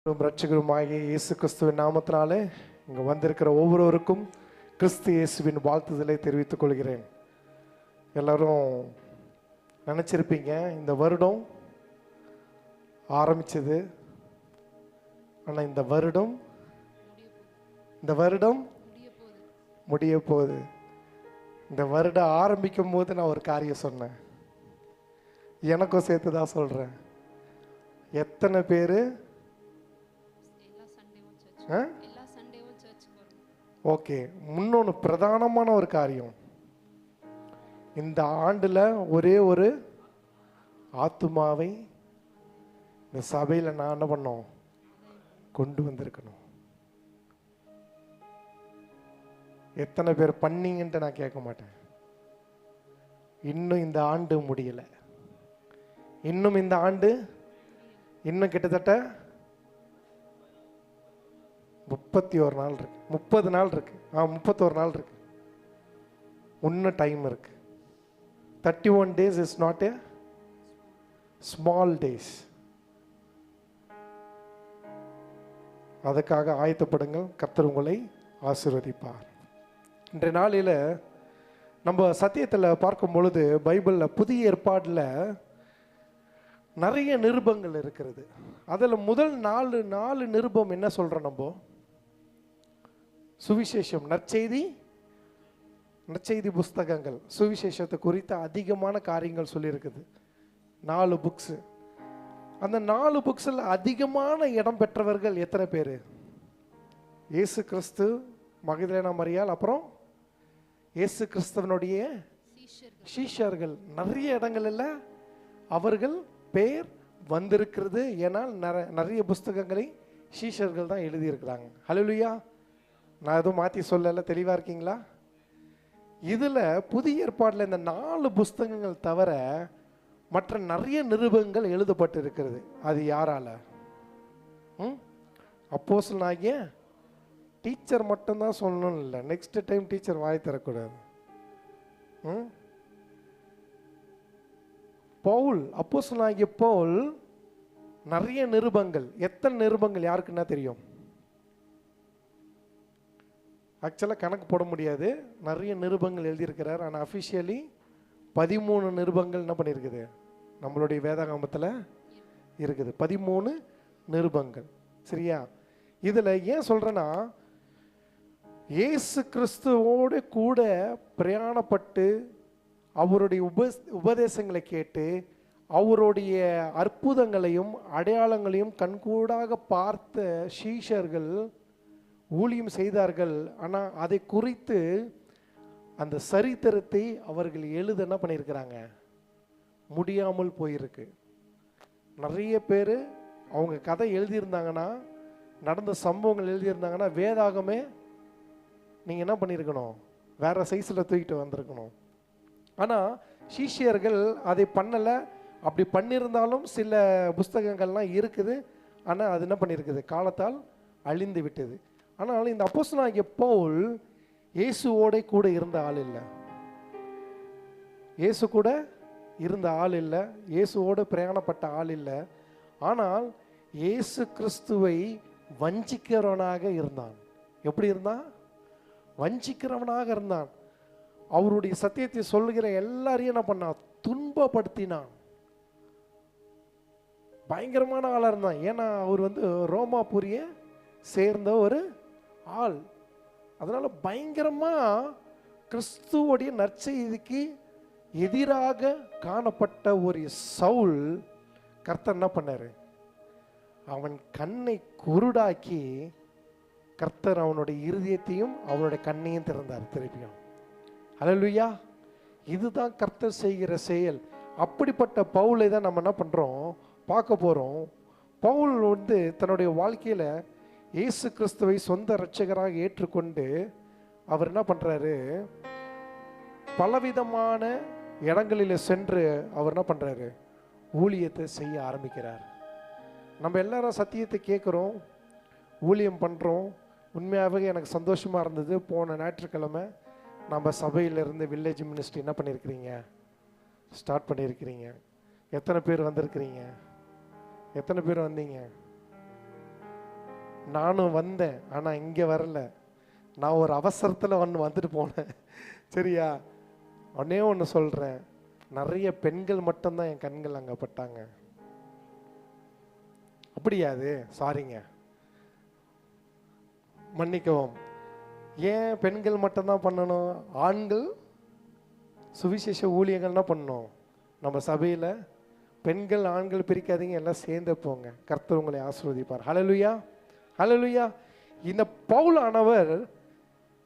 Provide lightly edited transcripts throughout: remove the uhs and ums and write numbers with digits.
இரட்சகருமாகிய இயேசு கிறிஸ்துவின் நாமத்தினாலே இங்கே வந்திருக்கிற ஒவ்வொருவருக்கும் கிறிஸ்து இயேசுவின் வாழ்த்துதலை தெரிவித்துக் கொள்கிறேன். எல்லாரும் நினச்சிருப்பீங்க இந்த வருடம் ஆரம்பிச்சது, ஆனால் இந்த வருடம் முடிய போகுது. இந்த வருடம் ஆரம்பிக்கும் போது நான் ஒரு காரியம் சொன்னேன், எனக்கும் சேர்த்து தான் சொல்கிறேன். எத்தனை பேர் ஓகே, முன்னொன்று பிரதானமான ஒரு காரியம், இந்த ஆண்டில் ஒரே ஒரு ஆத்துமாவை இந்த சபையில் நான் என்ன பண்ணோம், கொண்டு வந்திருக்கணும். எத்தனை பேர் பண்ணீங்கன்ட்டு நான் கேட்க மாட்டேன். இன்னும் இந்த ஆண்டு முடியலை. இன்னும் இந்த ஆண்டு இன்னும் கிட்டத்தட்ட 31 நாள் இருக்கு, 30 நாள் இருக்கு, 31 நாள் இருக்கு. இன்னும் டைம் இருக்கு. 31 days is not a small days. அதுக்காக ஆயத்தப்படுங்கள். கர்த்தர் உங்களை ஆசீர்வதிப்பார். இன்றைய நாளில் நம்ம சத்தியத்தில் பார்க்கும் பொழுது பைபிளில் புதிய ஏற்பாடில் நிறைய நிருபங்கள் இருக்கிறது. அதில் முதல் நாலு நிருபம் என்ன சொல்கிறோம், நம்ம சுவிசேஷம், நற்செய்தி புஸ்தகங்கள், சுவிசேஷத்தை குறித்த அதிகமான காரியங்கள் சொல்லியிருக்குது. 4 புக்ஸு. அந்த 4 புக்ஸில் அதிகமான இடம் பெற்றவர்கள் எத்தனை பேர்? இயேசு கிறிஸ்து, மகதலேனா மரியாள், அப்புறம் இயேசு கிறிஸ்துவனுடைய சீஷர்கள். நிறைய இடங்களில் அவர்கள் பேர் வந்திருக்கிறது. ஏன்னால் நிறைய புஸ்தகங்களை சீஷர்கள் தான் எழுதியிருக்கிறாங்க. ஹல்லேலூயா. நான் எதுவும் மாற்றி சொல்லலை, தெளிவாக இருக்கீங்களா? இதில் புதிய ஏற்பாட்டில் இந்த 4 புஸ்தகங்கள் தவிர மற்ற நிறைய நிருபங்கள் எழுதப்பட்டு இருக்கிறது. அது யாரால? அப்போஸ்தலனாகிய டீச்சர் மட்டும்தான் சொல்லணும் இல்லை, நெக்ஸ்ட் டைம் டீச்சர் வாய் தரக்கூடாது. பவுல், அப்போஸ்தலனாகிய பவுல் நிறைய நிருபங்கள். எத்தனை நிருபங்கள் யாருக்குன்னா தெரியும்? ஆக்சுவலாக கணக்கு போட முடியாது, நிறைய நிருபங்கள் எழுதியிருக்கிறார். ஆனால் அஃபிஷியலி 13 நிருபங்கள் என்ன பண்ணியிருக்குது, நம்மளுடைய வேதாகமத்தில் இருக்குது. 13 நிருபங்கள். சரியா? இதில் ஏன் சொல்கிறேன்னா, இயேசு கிறிஸ்துவோடு கூட பிரயாணப்பட்டு அவருடைய உபதேசங்களை கேட்டு அவருடைய அற்புதங்களையும் அடையாளங்களையும் கண்கூடாக பார்த்த சீஷர்கள் ஊழியம் செய்தார்கள். ஆனால் அதை குறித்து அந்த சரித்திரத்தை அவர்கள் எழுத என்ன பண்ணியிருக்கிறாங்க, முடியாமல் போயிருக்கு. நிறைய பேர் அவங்க கதை எழுதியிருந்தாங்கன்னா, நடந்த சம்பவங்கள் எழுதியிருந்தாங்கன்னா, வேதாகமே நீங்கள் என்ன பண்ணியிருக்கணும், வேறு சைஸில் தூக்கிட்டு வந்திருக்கணும். ஆனால் சீஷியர்கள் அதை பண்ணலை. அப்படி பண்ணியிருந்தாலும் சில புஸ்தகங்கள்லாம் இருக்குது, ஆனால் அது என்ன பண்ணியிருக்குது, காலத்தால் அழிந்து விட்டது. ஆனால் இந்த அப்போஸ்தலனாகிய பவுல் இயேசுவோட கூட இருந்த ஆள் இல்லை, இயேசு கூட இருந்த ஆள் இல்லை, இயேசுவோடு பிரயாணப்பட்ட ஆள் இல்லை. ஆனால் இயேசு கிறிஸ்துவை வஞ்சிக்கிறவனாக இருந்தான். எப்படி இருந்தான்? வஞ்சிக்கிறவனாக இருந்தான். அவருடைய சத்தியத்தை சொல்லுகிற எல்லாரையும் என்ன பண்ணான், துன்பப்படுத்தினான். பயங்கரமான ஆளாக இருந்தான். ஏன்னா அவர் ரோமாபுரிய சேர்ந்த ஒரு ஆள். அதனால பயங்கரமாக கிறிஸ்துவோடைய நற்செய்திக்கு எதிராக காணப்பட்ட ஒரு சவுல், கர்த்தர் என்ன பண்ணாரு, அவன் கண்ணை குருடாக்கி கர்த்தர் அவனுடைய இருதயத்தையும் அவனுடைய கண்ணையும் திறந்தார் திருப்பியும். ஹல்லேலூயா. இதுதான் கர்த்தர் செய்கிற செயல். அப்படிப்பட்ட பவுலை தான் நம்ம என்ன பண்ணுறோம், பார்க்க போகிறோம். பவுல் தன்னுடைய வாழ்க்கையில் இயேசு கிறிஸ்துவை சொந்த இரட்சகராக ஏற்றுக்கொண்டு அவர் என்ன பண்ணுறாரு, பலவிதமான இடங்களில் சென்று அவர் என்ன பண்ணுறாரு, ஊழியத்தை செய்ய ஆரம்பிக்கிறார். நம்ம எல்லாரும் சத்தியத்தை கேட்குறோம், ஊழியம் பண்ணுறோம். உண்மையாகவே எனக்கு சந்தோஷமாக இருந்தது. போன ஞாயிற்றுக்கிழமை நம்ம சபையிலேருந்து வில்லேஜ் மினிஸ்ட்ரி என்ன பண்ணியிருக்கிறீங்க, ஸ்டார்ட் பண்ணியிருக்கிறீங்க. எத்தனை பேர் வந்திருக்கிறீங்க? எத்தனை பேர் வந்தீங்க? நானும் வந்தேன், ஆனால் இங்கே வரல. நான் ஒரு அவசரத்தில் வந்துட்டு போனேன். சரியா? ஒன்னே ஒன்று சொல்கிறேன், நிறைய பெண்கள் மட்டும்தான் என் கண்கள் அங்கே பட்டாங்க. அப்படியா? அது சாரிங்க, மன்னிக்கவும். ஏன் பெண்கள் மட்டும்தான் பண்ணணும்? ஆண்கள் சுவிசேஷ ஊழியங்கள்னா பண்ணணும். நம்ம சபையில் பெண்கள் ஆண்கள் பிரிக்காதீங்க, எல்லாம் சேர்ந்து போங்க. கர்த்தர் உங்களை ஆசீர்வதிப்பார். ஹல்லேலூயா, ஹல்லேலூயா. இந்த பவுலானவர்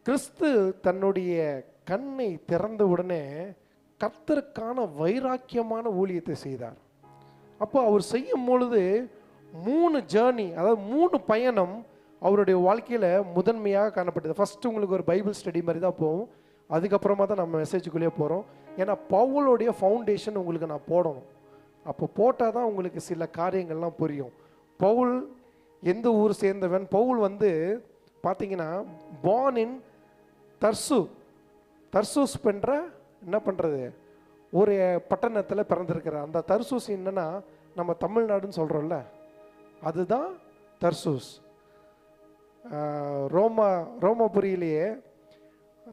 கிறிஸ்து தன்னுடைய கண்ணை திறந்த உடனே கர்த்தருக்கான வைராக்கியமான ஊழியத்தை செய்தார். அப்போ அவர் செய்யும் பொழுது 3 ஜேர்னி, அதாவது 3 பயணம் அவருடைய வாழ்க்கையில் முதன்மையாக காணப்பட்டது. ஃபஸ்ட்டு உங்களுக்கு ஒரு பைபிள் ஸ்டடி மாதிரி தான் போகும், அதுக்கப்புறமா தான் நம்ம மெசேஜுக்குள்ளேயே போகிறோம். ஏன்னா பவுலுடைய ஃபவுண்டேஷன் உங்களுக்கு நான் போடணும். அப்போ போட்டால் தான் உங்களுக்கு சில காரியங்கள்லாம் புரியும். பவுல் எந்த ஊர் சேர்ந்தவன்? பவுல் பார்த்தீங்கன்னா பார்ன் இன் தர்சூஸ் பண்ற என்ன பண்ணுறது ஒரு பட்டணத்தில் பிறந்திருக்கிறார். அந்த தர்சூஸ் என்னன்னா நம்ம தமிழ்நாடுன்னு சொல்கிறோம்ல, அதுதான் தர்சூஸ். ரோமபுரியிலேயே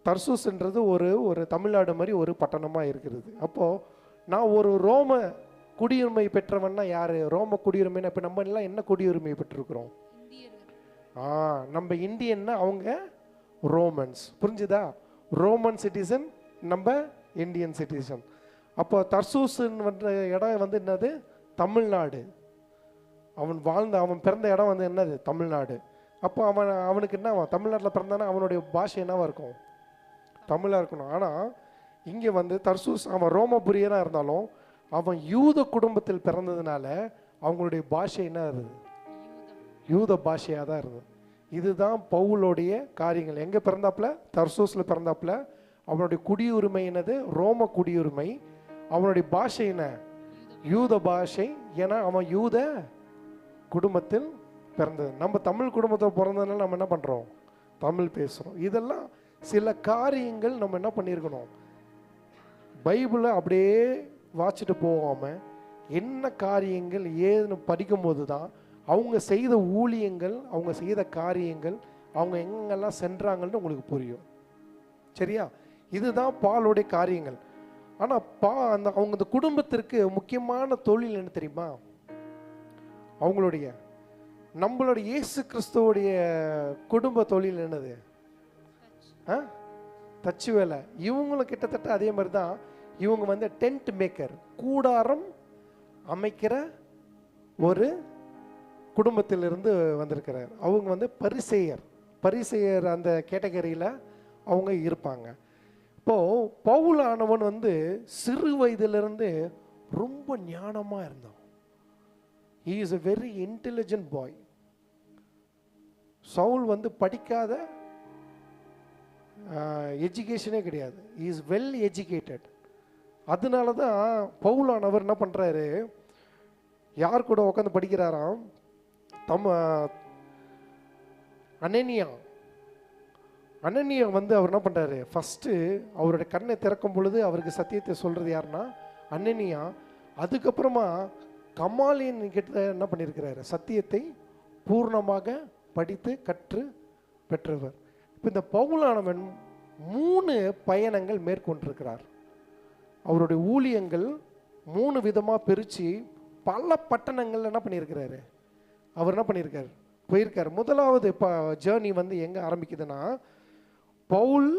தர்சூஸ்ன்றது ஒரு தமிழ்நாடு மாதிரி ஒரு பட்டணமாக இருக்கிறது. அப்போது நான் ஒரு ரோம குடியுரிமை பெற்றவன்னா யார்? ரோம குடியுரிமைன்னா இப்போ நம்ம எல்லாம் என்ன குடியுரிமை பெற்றிருக்கிறோம்? நம்ம இந்தியன்னா அவங்க ரோமன்ஸ். புரிஞ்சுதா? ரோமன் சிட்டிசன், நம்ம இந்தியன் சிட்டிசன். அப்போ தர்சூஸ்ன்னு இடம் என்னது? தமிழ்நாடு. அவன் பிறந்த இடம் என்னது? தமிழ்நாடு. அப்போ அவனுக்கு என்ன, தமிழ்நாட்டில் பிறந்தானா அவனுடைய பாஷை என்னவா இருக்கும்? தமிழாக இருக்கணும். ஆனால் இங்கே தர்சூஸ், அவன் ரோமபுரியனாக இருந்தாலும் அவன் யூத குடும்பத்தில் பிறந்ததுனால அவங்களுடைய பாஷை என்ன இருந்தது? யூத பாஷையாக தான் இருந்தது. இதுதான் பவுலுடைய காரியங்கள். எங்கே பிறந்தாப்புல? தர்சூஸில் பிறந்தாப்புல. அவனுடைய குடியுரிமை என்னது? ரோம குடியுரிமை. அவனுடைய பாஷை என்ன? யூத பாஷை. ஏன்னா அவன் யூத குடும்பத்தில் பிறந்தது. நம்ம தமிழ் குடும்பத்தில் பிறந்ததுனால நம்ம என்ன பண்ணுறோம்? தமிழ் பேசுகிறோம். இதெல்லாம் சில காரியங்கள் நம்ம என்ன பண்ணியிருக்கணும், பைபிளை அப்படியே வாசிட்டு போகாமல் என்ன காரியங்கள் ஏதுன்னு படிக்கும்போது தான் அவங்க செய்த ஊழியங்கள், அவங்க செய்த காரியங்கள், அவங்க எங்கெல்லாம் சென்றாங்கன்னு உங்களுக்கு புரியும். சரியா? இதுதான் பாலுடைய காரியங்கள். ஆனால் அவங்க இந்த குடும்பத்திற்கு முக்கியமான தொழில் என்ன தெரியுமா? அவங்களுடைய நம்மளுடைய இயேசு கிறிஸ்துவோடைய குடும்ப தொழில் என்னது? தச்சு வேலை. இவங்களும் கிட்டத்தட்ட அதே மாதிரி தான். இவங்க டென்ட் மேக்கர், கூடாரம் அமைக்கிற ஒரு குடும்பத்திலிருந்து வந்திருக்கிறார். அவங்க பரிசேயர் அந்த கேட்டகரியில் அவங்க இருப்பாங்க. இப்போது பவுலானவன் சிறு வயதிலிருந்து ரொம்ப ஞானமாக இருந்தான். he is a very intelligent boy. Saul படிக்காத, எஜுகேஷனே கிடையாது. he is well educated. அதனால தான் பவுலானவர் என்ன பண்ணுறாரு, யார் கூட உட்காந்து படிக்கிறாராம்? அனனியா அவர் என்ன பண்ணுறாரு, ஃபஸ்ட்டு அவருடைய கண்ணை திறக்கும் பொழுது அவருக்கு சத்தியத்தை சொல்கிறது யாருன்னா அனனியா. அதுக்கப்புறமா கமாலியன் கிட்ட என்ன பண்ணியிருக்கிறாரு, சத்தியத்தை பூர்ணமாக படித்து கற்று பெற்றவர். இப்போ இந்த பவுலானவன் 3 பயணங்கள் மேற்கொண்டிருக்கிறார். அவருடைய ஊழியங்கள் 3 விதமாக பிரித்து பல பட்டணங்கள் என்ன பண்ணியிருக்கிறாரு, அவர் என்ன பண்ணியிருக்காரு, போயிருக்காரு. முதலாவது ஜேர்னி எங்கே ஆரம்பிக்குதுன்னா, பவுல்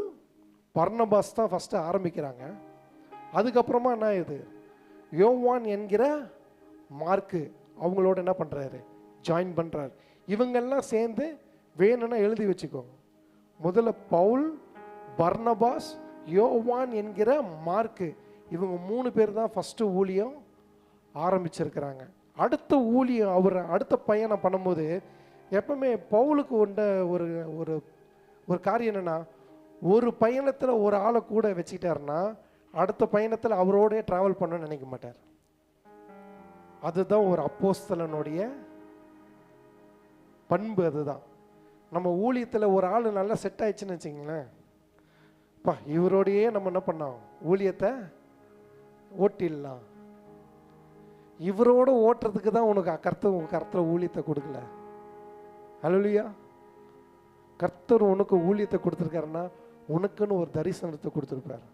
பர்னபாஸ் தான் ஃபஸ்ட்டு ஆரம்பிக்கிறாங்க. அதுக்கப்புறமா என்ன இது, யோவான் என்கிற மார்க்கு அவங்களோட என்ன பண்ணுறாரு, ஜாயின் பண்ணுறாரு. இவங்கெல்லாம் சேர்ந்து வேணும்னா எழுதி வச்சுக்கோங்க. முதல்ல பவுல், பர்னபாஸ், யோவான் என்கிற மார்க்கு, இவங்க 3 பேர் தான் ஃபஸ்ட்டு ஊழியம் ஆரம்பிச்சிருக்கிறாங்க. அடுத்த ஊழியம் அடுத்த பயணம் பண்ணும்போது எப்பவுமே பவுலுக்கு ஒரு ஒரு காரியம் என்னென்னா, ஒரு பயணத்தில் ஒரு ஆளை கூட வச்சுக்கிட்டாருன்னா அடுத்த பயணத்தில் அவரோடய ட்ராவல் பண்ணணும்னு நினைக்க மாட்டார். அதுதான் ஒரு அப்போஸ்தலனுடைய பண்பு. அதுதான் நம்ம ஊழியத்தில் ஒரு ஆள் நல்லா செட் ஆயிடுச்சுன்னு வச்சுங்களேன், இவரோடையே நம்ம என்ன பண்ணோம், ஊழியத்தை ஓட்டிடலாம். இவரோட ஓட்டுறதுக்கு தான் உனக்கு கர்த்தர் ஊழியத்தை கொடுக்கல. ஹல்லேலூயா. கர்த்தர் உனக்கு ஊழியத்தை கொடுத்துருக்காருன்னா உனக்குன்னு ஒரு தரிசனத்தை கொடுத்துருப்பார்.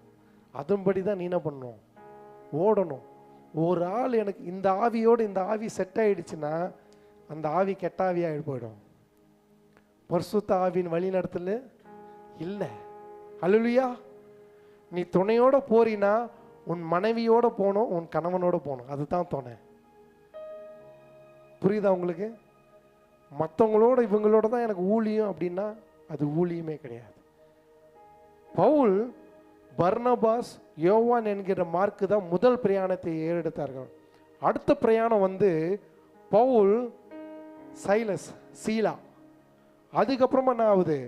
அதன்படி தான் நீ என்ன பண்ணணும்? ஓடணும். ஒரு ஆள் எனக்கு இந்த ஆவியோடு இந்த ஆவி செட் ஆகிடுச்சுன்னா அந்த ஆவி கெட்ட ஆவியாக போயிடும். பரிசுத்த ஆவியின் வழி நடத்தல் இல்லை. ஹல்லேலூயா. நீ துணையோட போறீன்னா உன் மனைவியோட போகணும், உன் கணவனோட போகணும். அதுதான் துணை. புரியுதா உங்களுக்கு? மற்றவங்களோட இவங்களோட தான் எனக்கு ஊழியம் அப்படின்னா அது ஊழியமே கிடையாது. பவுல், பர்னபாஸ், யோவான் என்கிற மார்க்கு தான் முதல் பிரயாணத்தை ஏறெடுத்தார்கள். அடுத்த பிரயாணம் பவுல், சைலஸ், சீலா. அதுக்கப்புறமா என்ன ஆகுது?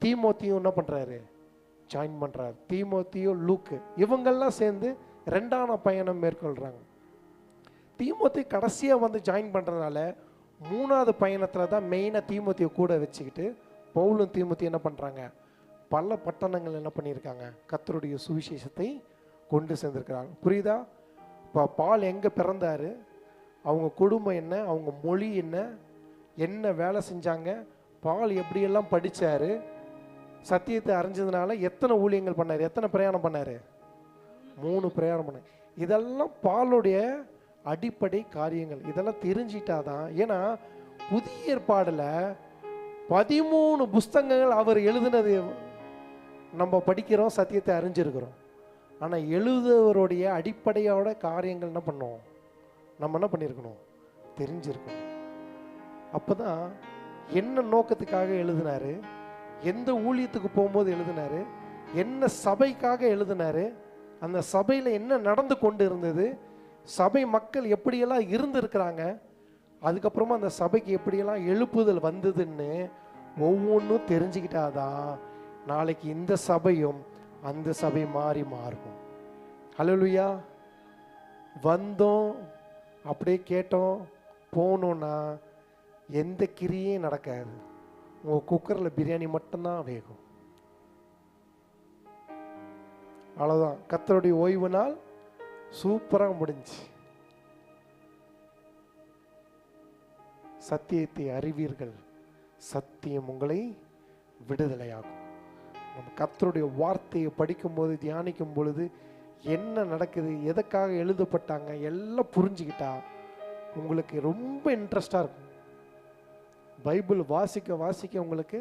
தீமோத்தியும் என்ன பண்றாரு? ஜாயின் பண்றாரு. தீமோத்தியும் லூக்கு இவங்கெல்லாம் சேர்ந்து 2ஆம் பயணம் மேற்கொள்றாங்க. தீமோத்தி கடைசியா ஜாயின் பண்றதுனால 3ஆவது பயணத்துல தான் மெயினா தீமோத்தியை கூட வச்சுக்கிட்டு பவுலும் தீமோத்தி என்ன பண்றாங்க? பல பட்டணங்கள் என்ன பண்ணியிருக்காங்க? கர்த்தருடைய சுவிசேஷத்தை கொண்டு சேர்ந்திருக்கிறாங்க. புரியுதா? இப்போ பால் எங்கே பிறந்தாரு, அவங்க குடும்பம் என்ன, அவங்க மொழி என்ன, என்ன வேலை செஞ்சாங்க, பால் எப்படியெல்லாம் படித்தார், சத்தியத்தை அறிஞ்சதுனால எத்தனை ஊழியங்கள் பண்ணார், எத்தனை பிரயாணம் பண்ணார்? 3 பிரயாணம் பண்ணார். இதெல்லாம் பாலுடைய அடிப்படை காரியங்கள். இதெல்லாம் தெரிஞ்சிட்டாதான். ஏன்னா புதிய ஏற்பாடில் 13 புஸ்தகங்கள் அவர் எழுதினது நம்ம படிக்கிறோம், சத்தியத்தை அறிஞ்சிருக்கிறோம். ஆனால் எழுதுவருடைய அடிப்படையோட காரியங்கள் என்ன பண்ணோம்? நம்ம என்ன பண்ணியிருக்கணும்? தெரிஞ்சிருக்கணும். அப்போ தான் என்ன நோக்கத்துக்காக எழுதினாரு, எந்த ஊழியத்துக்கு போகும்போது எழுதினாரு, என்ன சபைக்காக எழுதினாரு, அந்த சபையில் என்ன நடந்து கொண்டு இருந்தது, சபை மக்கள் எப்படியெல்லாம் இருந்திருக்கிறாங்க, அதுக்கப்புறமா அந்த சபைக்கு எப்படியெல்லாம் எழுப்புதல் வந்ததுன்னு ஒவ்வொன்றும் தெரிஞ்சுக்கிட்டாதான் நாளைக்கு இந்த சபையும் அந்த சபை மாறி மாறும். ஹல்லேலூயா. வந்தோம் அப்படியே கேட்டோம் போனோன்னா எந்த கிரியும் நடக்காது. உங்கள் குக்கரில் பிரியாணி மட்டும்தான் வேகும். அவ்வளோதான். கர்த்தருடைய ஓய்வு நாள் சூப்பராக முடிஞ்சு. சத்தியத்தை அறிவீர்கள், சத்தியம் உங்களை விடுதலையாகும். நம்ம கர்த்தருடைய வார்த்தையை படிக்கும்போது தியானிக்கும் பொழுது என்ன நடக்குது, எதற்காக எழுதப்பட்டாங்க எல்லாம் புரிஞ்சுக்கிட்டா உங்களுக்கு ரொம்ப இன்ட்ரெஸ்டாக இருக்கும். பைபிள் வாசிக்க வாசிக்க உங்களுக்கு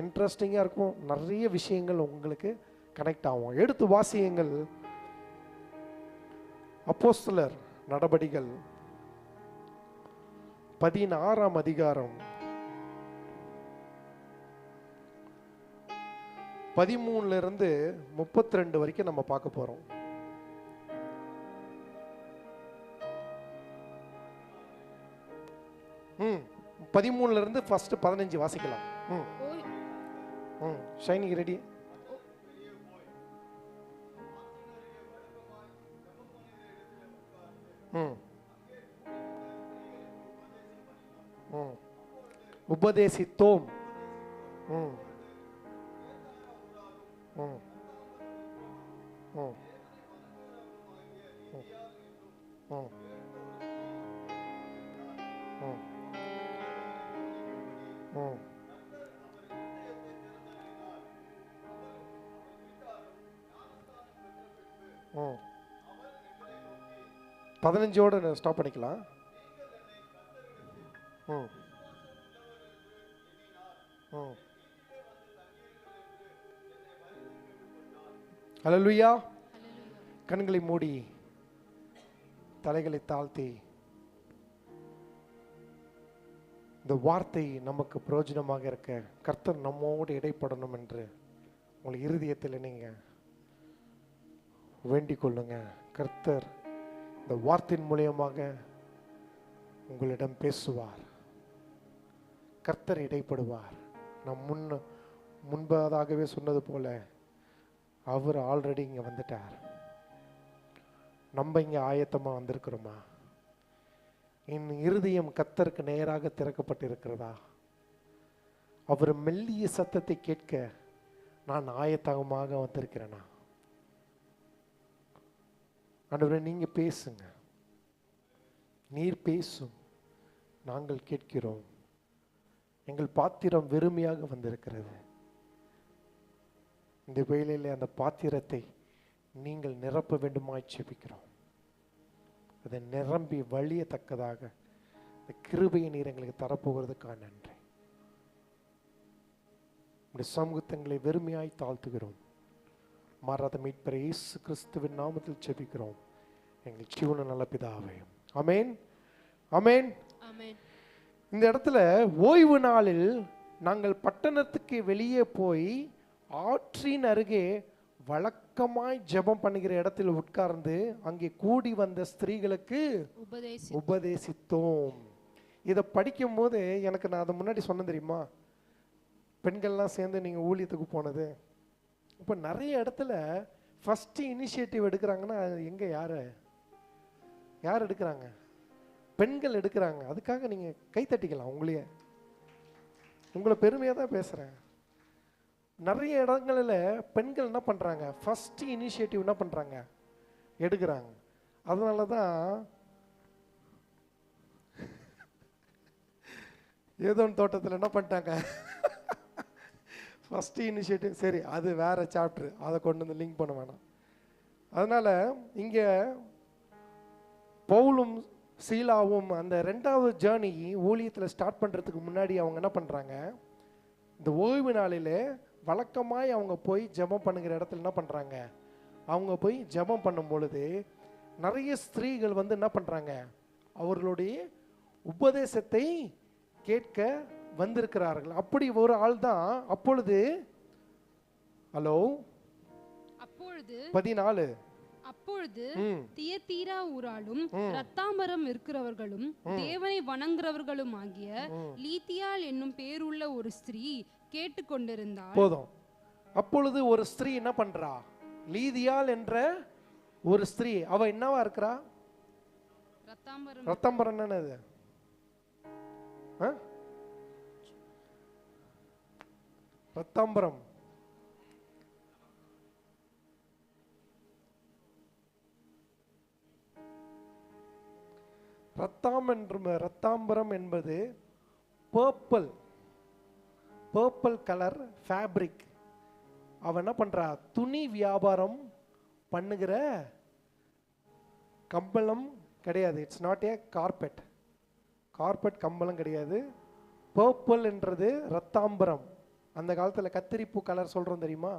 இன்ட்ரெஸ்டிங்காக இருக்கும். நிறைய விஷயங்கள் உங்களுக்கு கனெக்ட் ஆகும். எடுத்து வாசியங்கள். அப்போஸ்தலர் நடபடிகள் 16ஆம் அதிகாரம் 13 32 வரைக்கும் நம்ம பார்க்க போறோம். ம் 13 ஃபர்ஸ்ட் 15 வாசிக்கலாம். Shining ready. உபதேசித்தோம். பதினஞ்சோட ஸ்டாப் பண்ணிக்கலாம். ஹல்லேலூயா. கண்களை மூடி தலைகளை தாழ்த்தி இந்த வார்த்தை நமக்கு பிரயோஜனமாக இருக்க கர்த்தர் நம்மோடு இடைப்படணும் என்று உங்கள் இருதயத்தில் நீங்க வேண்டிக் கொள்ளுங்க. கர்த்தர் இந்த வார்த்தையின் மூலியமாக உங்களிடம் பேசுவார். கர்த்தர் இடைப்படுவார். நம் முன்பதாகவே சொன்னது போல அவர் ஆல்ரெடி இங்கே வந்துட்டார். நம்ம இங்கே ஆயத்தமாக வந்திருக்கிறோமா? என் இருதயம் கர்த்தருக்கு நேராக திறக்கப்பட்டிருக்கிறதா? அவர் மெல்லிய சத்தத்தை கேட்க நான் ஆயத்தமாக வந்திருக்கிறேனா? ஆண்டவரே, நீங்க பேசுங்க. நீர் பேசும், நாங்கள் கேட்கிறோம். எங்கள் பாத்திரம் வெறுமையாக வந்திருக்கிறது. இந்த வேளையிலே அந்த பாத்திரத்தை நீங்கள் நிரப்ப வேண்டுமாய் ஜெபிக்கிறோம். அதை நிரம்பி வழியத்தக்கதாக இந்த கிருபையை நீர் எங்களுக்கு தரப்போகிறதுக்காக நன்றி. உடைய சமூகத்தங்களை வெறுமையாய் தாழ்த்துகிறோம். மாறாத மீட்பர் இயேசு கிறிஸ்துவின் நாமத்தில் ஜெபிக்கிறோம் எங்கள் ஜீவன நல்ல பிதாவே. ஆமென், ஆமென், ஆமென். இந்த இடத்துல ஓய்வு நாளில் நாங்கள் பட்டணத்துக்கு வெளியே போய் ஆற்றின் அருகே வழக்கமாய் ஜெபம் பண்ணுகிற இடத்தில் உட்கார்ந்து அங்கே கூடி வந்த ஸ்திரீகளுக்கு உபதேசித்தோம். இதை படிக்கும் போது எனக்கு, நான் அதை முன்னாடி சொன்ன தெரியுமா, பெண்கள்லாம் சேர்ந்து நீங்கள் ஊழியத்துக்கு போனது. இப்போ நிறைய இடத்துல ஃபஸ்ட்டு இனிஷியேட்டிவ் எடுக்கிறாங்கன்னா எங்கே யார் எடுக்கிறாங்க? பெண்கள் எடுக்கிறாங்க. அதுக்காக நீங்கள் கை தட்டிக்கலாம். உங்களை பெருமையாக தான் பேசுகிறேன். நிறைய இடங்களில் பெண்கள் என்ன பண்ணுறாங்க, ஃபஸ்ட்டு இனிஷியேட்டிவ் என்ன பண்ணுறாங்க, எடுக்கிறாங்க. அதனால தான் ஏதோ தோட்டத்தில் என்ன பண்ணிட்டாங்க, ஃபஸ்ட்டு இனிஷியேட்டிவ். சரி, அது வேறு சாப்டர், அதை கொண்டு வந்து லிங்க் பண்ண வேணாம். அதனால் இங்கே பவுலும் சீலாவும் அந்த 2வது ஜேர்னி ஊழியத்தில் ஸ்டார்ட் பண்ணுறதுக்கு முன்னாடி அவங்க என்ன பண்ணுறாங்க, இந்த ஓய்வு நாளில் வழக்கமாய் அவங்க போய் ஜெபம் பண்ணுகிற இடத்துல என்ன பண்ணுறாங்க, அவங்க போய் ஜெபம் பண்ணும் பொழுது நிறைய ஸ்திரீகள் வந்து என்ன பண்ணுறாங்க, அவர்களுடைய உபதேசத்தை கேட்க வந்திருக்கிறார்கள். அப்படி ஒரு ஆள் தான் அப்பொழுது 14 அப்பொழுது தியத்தீரா ஊராலும் ரத்தாம்பரம் இருக்கிறவர்களும் தேவனை வணங்குறவர்களும் ஆகிய லீதியாள் என்னும் பேருள்ள ஒரு ஸ்திரீ கேட்டுக்கொண்டிருந்தாள். போதும். அப்பொழுது ஒரு ஸ்திரீ என்ன பண்றா, லீதியாள் என்ற ஒரு ஸ்திரீ. அவ என்னவா இருக்கிறா? ரத்தாம்பரம் என்னது? ரத்தாம்பரம் ரத்தாம்பரம் என்பது பர்பிள் கலர் ஃபேப்ரிக். அவன் என்ன பண்றா, துணி வியாபாரம் பண்ணுகிற கம்பளம் கிடையாது. இட்ஸ் நாட் ஏ கார்பெட் கம்பளம் கிடையாது. பர்பிள் என்றது ரத்தாம்பரம். அந்த காலத்தில் கத்திரிப்பூ கலர் சொல்கிறோம் தெரியுமா,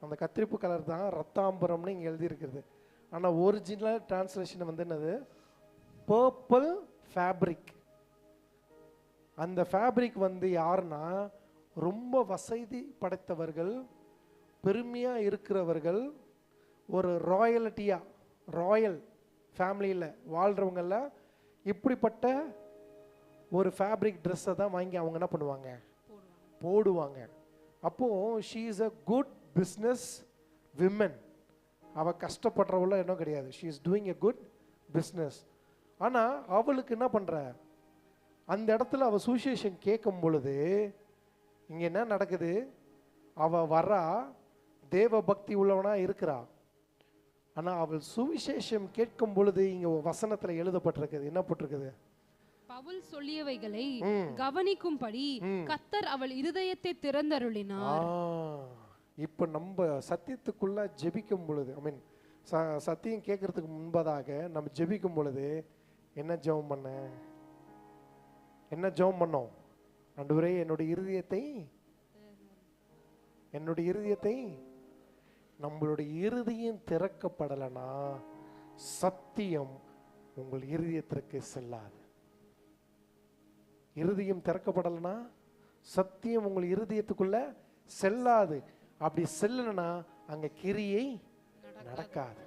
அந்த கத்திரிப்பூ கலர் தான் ரத்தாம்பரம்னு இங்கே எழுதியிருக்கிறது. ஆனால் ஒரிஜினல் டிரான்ஸ்லேஷன் வந்து என்னது, பர்பிள் ஃபேப்ரிக். அந்த ஃபேப்ரிக் வந்து யாருன்னா, ரொம்ப வசதி படைத்தவர்கள், பெருமையாக இருக்கிறவர்கள், ஒரு ராயல் ஃபேமிலியில் வாழ்கிறவங்கள இப்படிப்பட்ட ஒரு ஃபேப்ரிக் ட்ரெஸ்ஸை தான் வாங்கி அவங்க என்ன பண்ணுவாங்க, போடுவாங்க. அப்போது she is a good business women. அவள் கஷ்டப்படுறவள என்ன கிடையாது, she is doing a good business. ஆனால் அவளுக்கு என்ன பண்ணுற, அந்த இடத்துல அவள் சுவிசேஷம் கேட்கும் பொழுது இங்கே என்ன நடக்குது, அவள் வரா, தேவ பக்தி உள்ளவனா இருக்கிறா. ஆனால் அவள் சுவிசேஷம் கேட்கும் பொழுது இங்கே வசனத்தில் எழுதப்பட்டிருக்குது, என்ன போட்டிருக்குது, பவுல் சொல்லியவைகளை கவனிக்கும்படி கர்த்தர் அவள் இருதயத்தை திறந்தருளினார். இப்போ நம்ம சத்தியத்துக்குள்ள ஜெபிக்கும் பொழுது, ஐ மீன் சத்தியம் கேட்கறதுக்கு முன்பதாக நம்ம ஜெபிக்கும் பொழுது என்ன ஜெபம் பண்ணோம், ஆண்டவரே என்னுடைய இருதயத்தை நம்மளுடைய இருதயம் திறக்கப்படலைன்னா சத்தியம் உங்கள் இருதயத்திற்கு செல்லாது. இருதயம் திறக்கப்படலைன்னா சத்தியம் உங்கள் இருதயத்துக்குள்ள செல்லாது. அப்படி செல்லனா அங்க கிரியை நடக்காது.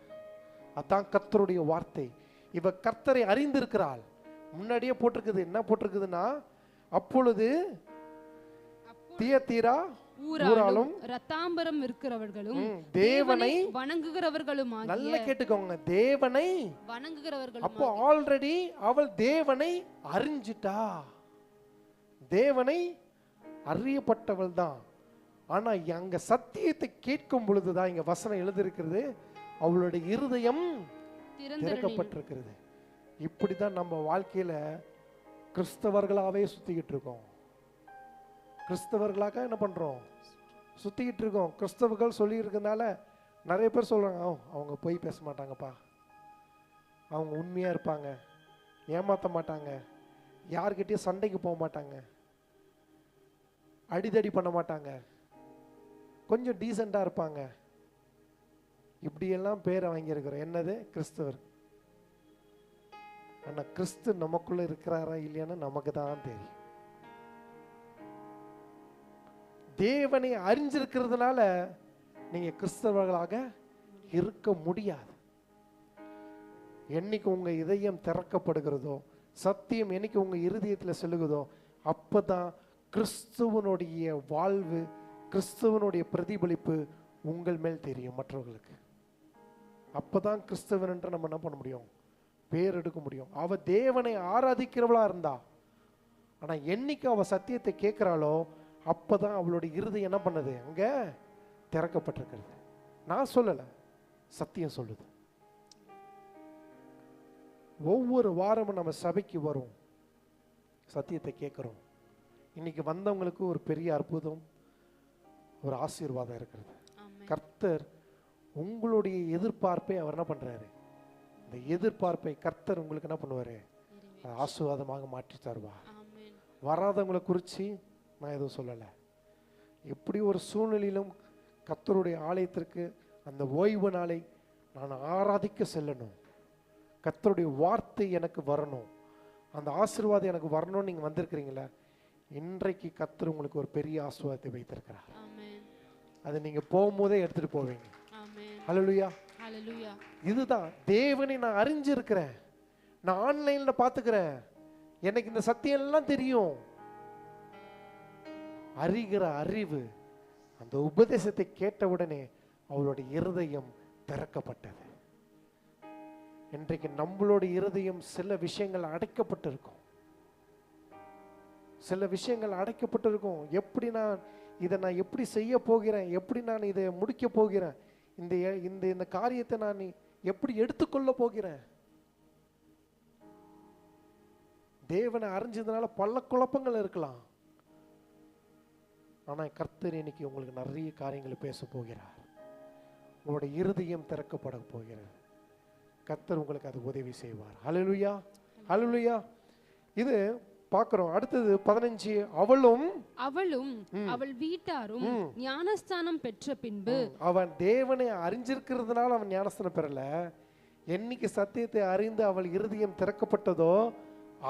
அதான் கர்த்தருடைய வார்த்தை. இவ கர்த்தரை அறிந்திருக்கிறாள். முன்னாடியே போட்டிருக்குது, என்ன போட்டிருக்குதுன்னா, அப்பொழுது தியத்தீரா ஊராலும் ரத்தாம்பரம் இருக்கிறவர்களும் தேவனை வணங்குகிறவர்களும். நல்லா கேட்டுக்கோங்க, தேவனை வணங்குகிறவர்கள். அப்போ ஆல்ரெடி அவள் தேவனை அறிஞ்சிட்டா, தேவனை அறியப்பட்டவள் தான். ஆனா அங்க சத்தியத்தை கேட்கும் பொழுதுதான் இங்க வசனம் எழுதியிருக்கிறது, அவளுடைய இருதயம் திறக்கப்பட்டிருக்கிறது. இப்படிதான் நம்ம வாழ்க்கையில கிறிஸ்தவர்களாவே சுத்திக்கிட்டு இருக்கோம். கிறிஸ்தவர்களாக என்ன பண்றோம், சுத்திக்கிட்டு இருக்கோம். கிறிஸ்தவர்கள் சொல்லி இருக்கனால நிறைய பேர் சொல்றாங்க, அவங்க போய் பேச மாட்டாங்கப்பா, அவங்க உண்மையா இருப்பாங்க, ஏமாத்த மாட்டாங்க, யார்கிட்டயும் சண்டைக்கு போக மாட்டாங்க, அடிதடி பண்ண மாட்டாங்க, கொஞ்சம் டீசெண்டா இருப்பாங்க. இப்படியெல்லாம் பேரை வாங்கியிருக்கிறோம். என்னது? கிறிஸ்தவர். ஆனா கிறிஸ்து நமக்குள்ள இருக்கிறாரா இல்லையான்னு நமக்கு தான் தெரியும். தேவனை அறிஞ்சிருக்கிறதுனால நீங்க கிறிஸ்தவர்களாக இருக்க முடியாது. என்னைக்கு உங்க இதயம் திறக்கப்படுகிறதோ, சத்தியம் என்னைக்கு உங்க இருதயத்தில் செல்லுகிறதோ, அப்பதான் கிறிஸ்துவனுடைய வாழ்வு, கிறிஸ்துவனுடைய பிரதிபலிப்பு உங்கள் மேல் தெரியும் மற்றவர்களுக்கு. அப்பதான் கிறிஸ்தவன் என்று நம்ம என்ன பண்ண முடியும், பேர் எடுக்க முடியும். அவ தேவனை ஆராதிக்கிறவளா இருந்தா, ஆனா என்னைக்கு அவ சத்தியத்தை கேட்கிறாளோ அப்பதான் அவளுடைய இருதயம் என்ன பண்ணுது, அங்க திறக்கப்பட்டிருக்கிறது. நான் சொல்லல, சத்தியம் சொல்லுது. ஒவ்வொரு வாரமும் நம்ம சபைக்கு வரும், சத்தியத்தை கேட்கிறோம். இன்னைக்கு வந்தவங்களுக்கு ஒரு பெரிய அற்புதம், ஒரு ஆசீர்வாதம் இருக்கிறது. கர்த்தர் உங்களுடைய எதிர்பார்ப்பை அவர் என்ன பண்றாரு, இந்த எதிர்பார்ப்பை கர்த்தர் உங்களுக்கு என்ன பண்ணுவாரு, ஆசீர்வாதமாக மாற்றி தருவார். வராதவங்களை குறித்து நான் எதுவும் சொல்லலை. எப்படி ஒரு சூழ்நிலையிலும் கர்த்தருடைய ஆலயத்திற்கு அந்த ஓய்வு நாளை நான் ஆராதிக்க செல்லணும், கர்த்தருடைய வார்த்தை எனக்கு வரணும், அந்த ஆசீர்வாதம் எனக்கு வரணும்னு நீங்கள் வந்திருக்கிறீங்களா, இன்றைக்கு கர்த்தர் உங்களுக்கு ஒரு பெரிய ஆசீர்வாதத்தை வைத்திருக்கிறார். அதை நீங்கள் போகும்போதே எடுத்துகிட்டு போவீங்க. ஹல்லேலூயா. இதுதான் தேவனை நான் அறிஞ்சிருக்கிறேன், நான் ஆன்லைனில் பார்த்துக்கிறேன், எனக்கு இந்த சத்தியம் எல்லாம் தெரியும். அறிகிற அறிவு, அந்த உபதேசத்தை கேட்டவுடனே அவளுடைய இருதயம் திறக்கப்பட்டது. இன்றைக்கு நம்மளுடைய இருதயம் சில விஷயங்கள் அடைக்கப்பட்டிருக்கும், சில விஷயங்கள் அடைக்கப்பட்டிருக்கும். எப்படி இதை நான் எப்படி செய்ய போகிறேன், எப்படி நான் இதை முடிக்க போகிறேன், இந்த காரியத்தை நான் எப்படி எடுத்துக்கொள்ள போகிறேன். தேவனை அறிஞ்சதுனால பல குழப்பங்கள் இருக்கலாம். ஆனா கர்த்தர் இன்னைக்கு உங்களுக்கு நிறைய காரியங்களை பேச போகிறார். உங்களுடைய இருதயம் திறக்கப்பட போகிறது. கர்த்தர் உங்களுக்கு அது உதவி செய்வார். ஹல்லேலூயா, ஹல்லேலூயா. இது பார்க்கிறோம். அடுத்தது 15. அவளும் அவள் வீட்டாரும் ஞானஸ்தானம் பெற்ற பின்பு. அவன் தேவனை அறிஞ்சிருக்கிறதுனால அவன் ஞானஸ்தானம் பெறல. என்னைக்கு சத்தியத்தை அறிந்து அவள் இருதயம் திறக்கப்பட்டதோ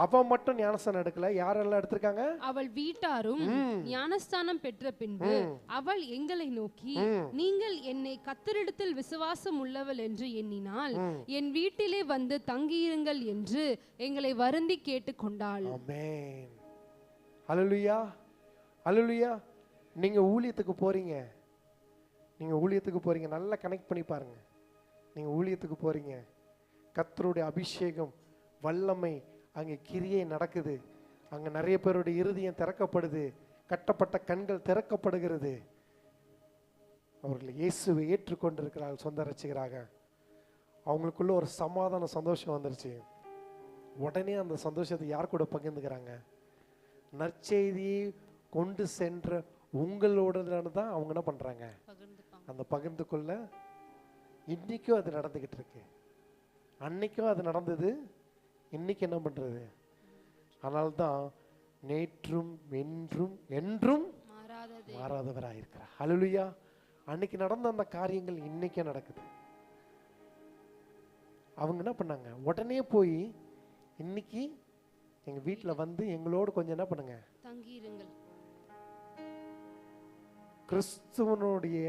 அவன் மட்டும் ஞானஸ்தானம் எடுக்கல. யாரெல்லாம் எடுத்திருக்காங்க? அவள் வீட்டாரும் ஞானஸ்தானம் பெற்ற பின்பு அவள் எங்களை நோக்கி, நீங்கள் என்னை கர்த்தரிடத்தில் விசுவாசம் உள்ளவள் என்று எண்ணினால் என் வீட்டிலே வந்து தங்கியிருங்கள் என்று எங்களை வருந்தி கேட்டுக்கொண்டாள். ஆமென். ஹல்லேலூயா, ஹல்லேலூயா. நீங்க ஊழியத்துக்கு போறீங்க, நீங்க ஊழியத்துக்கு போறீங்க, நல்லா கனெக்ட் பண்ணி பாருங்க. நீங்க ஊழியத்துக்கு போறீங்க, கர்த்தருடைய அபிஷேகம், வல்லமை, அங்கே கிரியை நடக்குது, அங்கே நிறைய பேருடைய இருதயம் திறக்கப்படுது, கட்டப்பட்ட கண்கள் திறக்கப்படுகிறது, அவர்கள் இயேசுவை ஏற்றுக்கொண்டிருக்கிறார்கள் சொந்த ரட்சிகராக. அவங்களுக்குள்ள ஒரு சமாதான சந்தோஷம் வந்துருச்சு. உடனே அந்த சந்தோஷத்தை யார் கூட பகிர்ந்துக்கிறாங்க? நற்செய்தியை கொண்டு சென்ற உங்களோட தான் அவங்க என்ன பண்றாங்க, அந்த பகிர்ந்து கொள்ள. இன்னைக்கும் அது நடந்துகிட்டு இருக்கு, அன்னைக்கும் அது நடந்தது, இன்னைக்கு என்ன பண்றது? அதனால்தான் நேற்றும் என்றும் என்றும் மாறாதவராயிருக்கிறார். ஹல்லேலூயா. அன்னைக்கு நடந்த அந்த காரியங்கள் இன்னைக்கே நடக்குது. அவங்க என்ன பண்ணாங்க, உடனே போய் இன்னைக்கு எங்க வீட்டில் வந்து எங்களோடு கொஞ்சம் என்ன பண்ணுங்க, தங்கியிருங்கள். கிறிஸ்துவனுடைய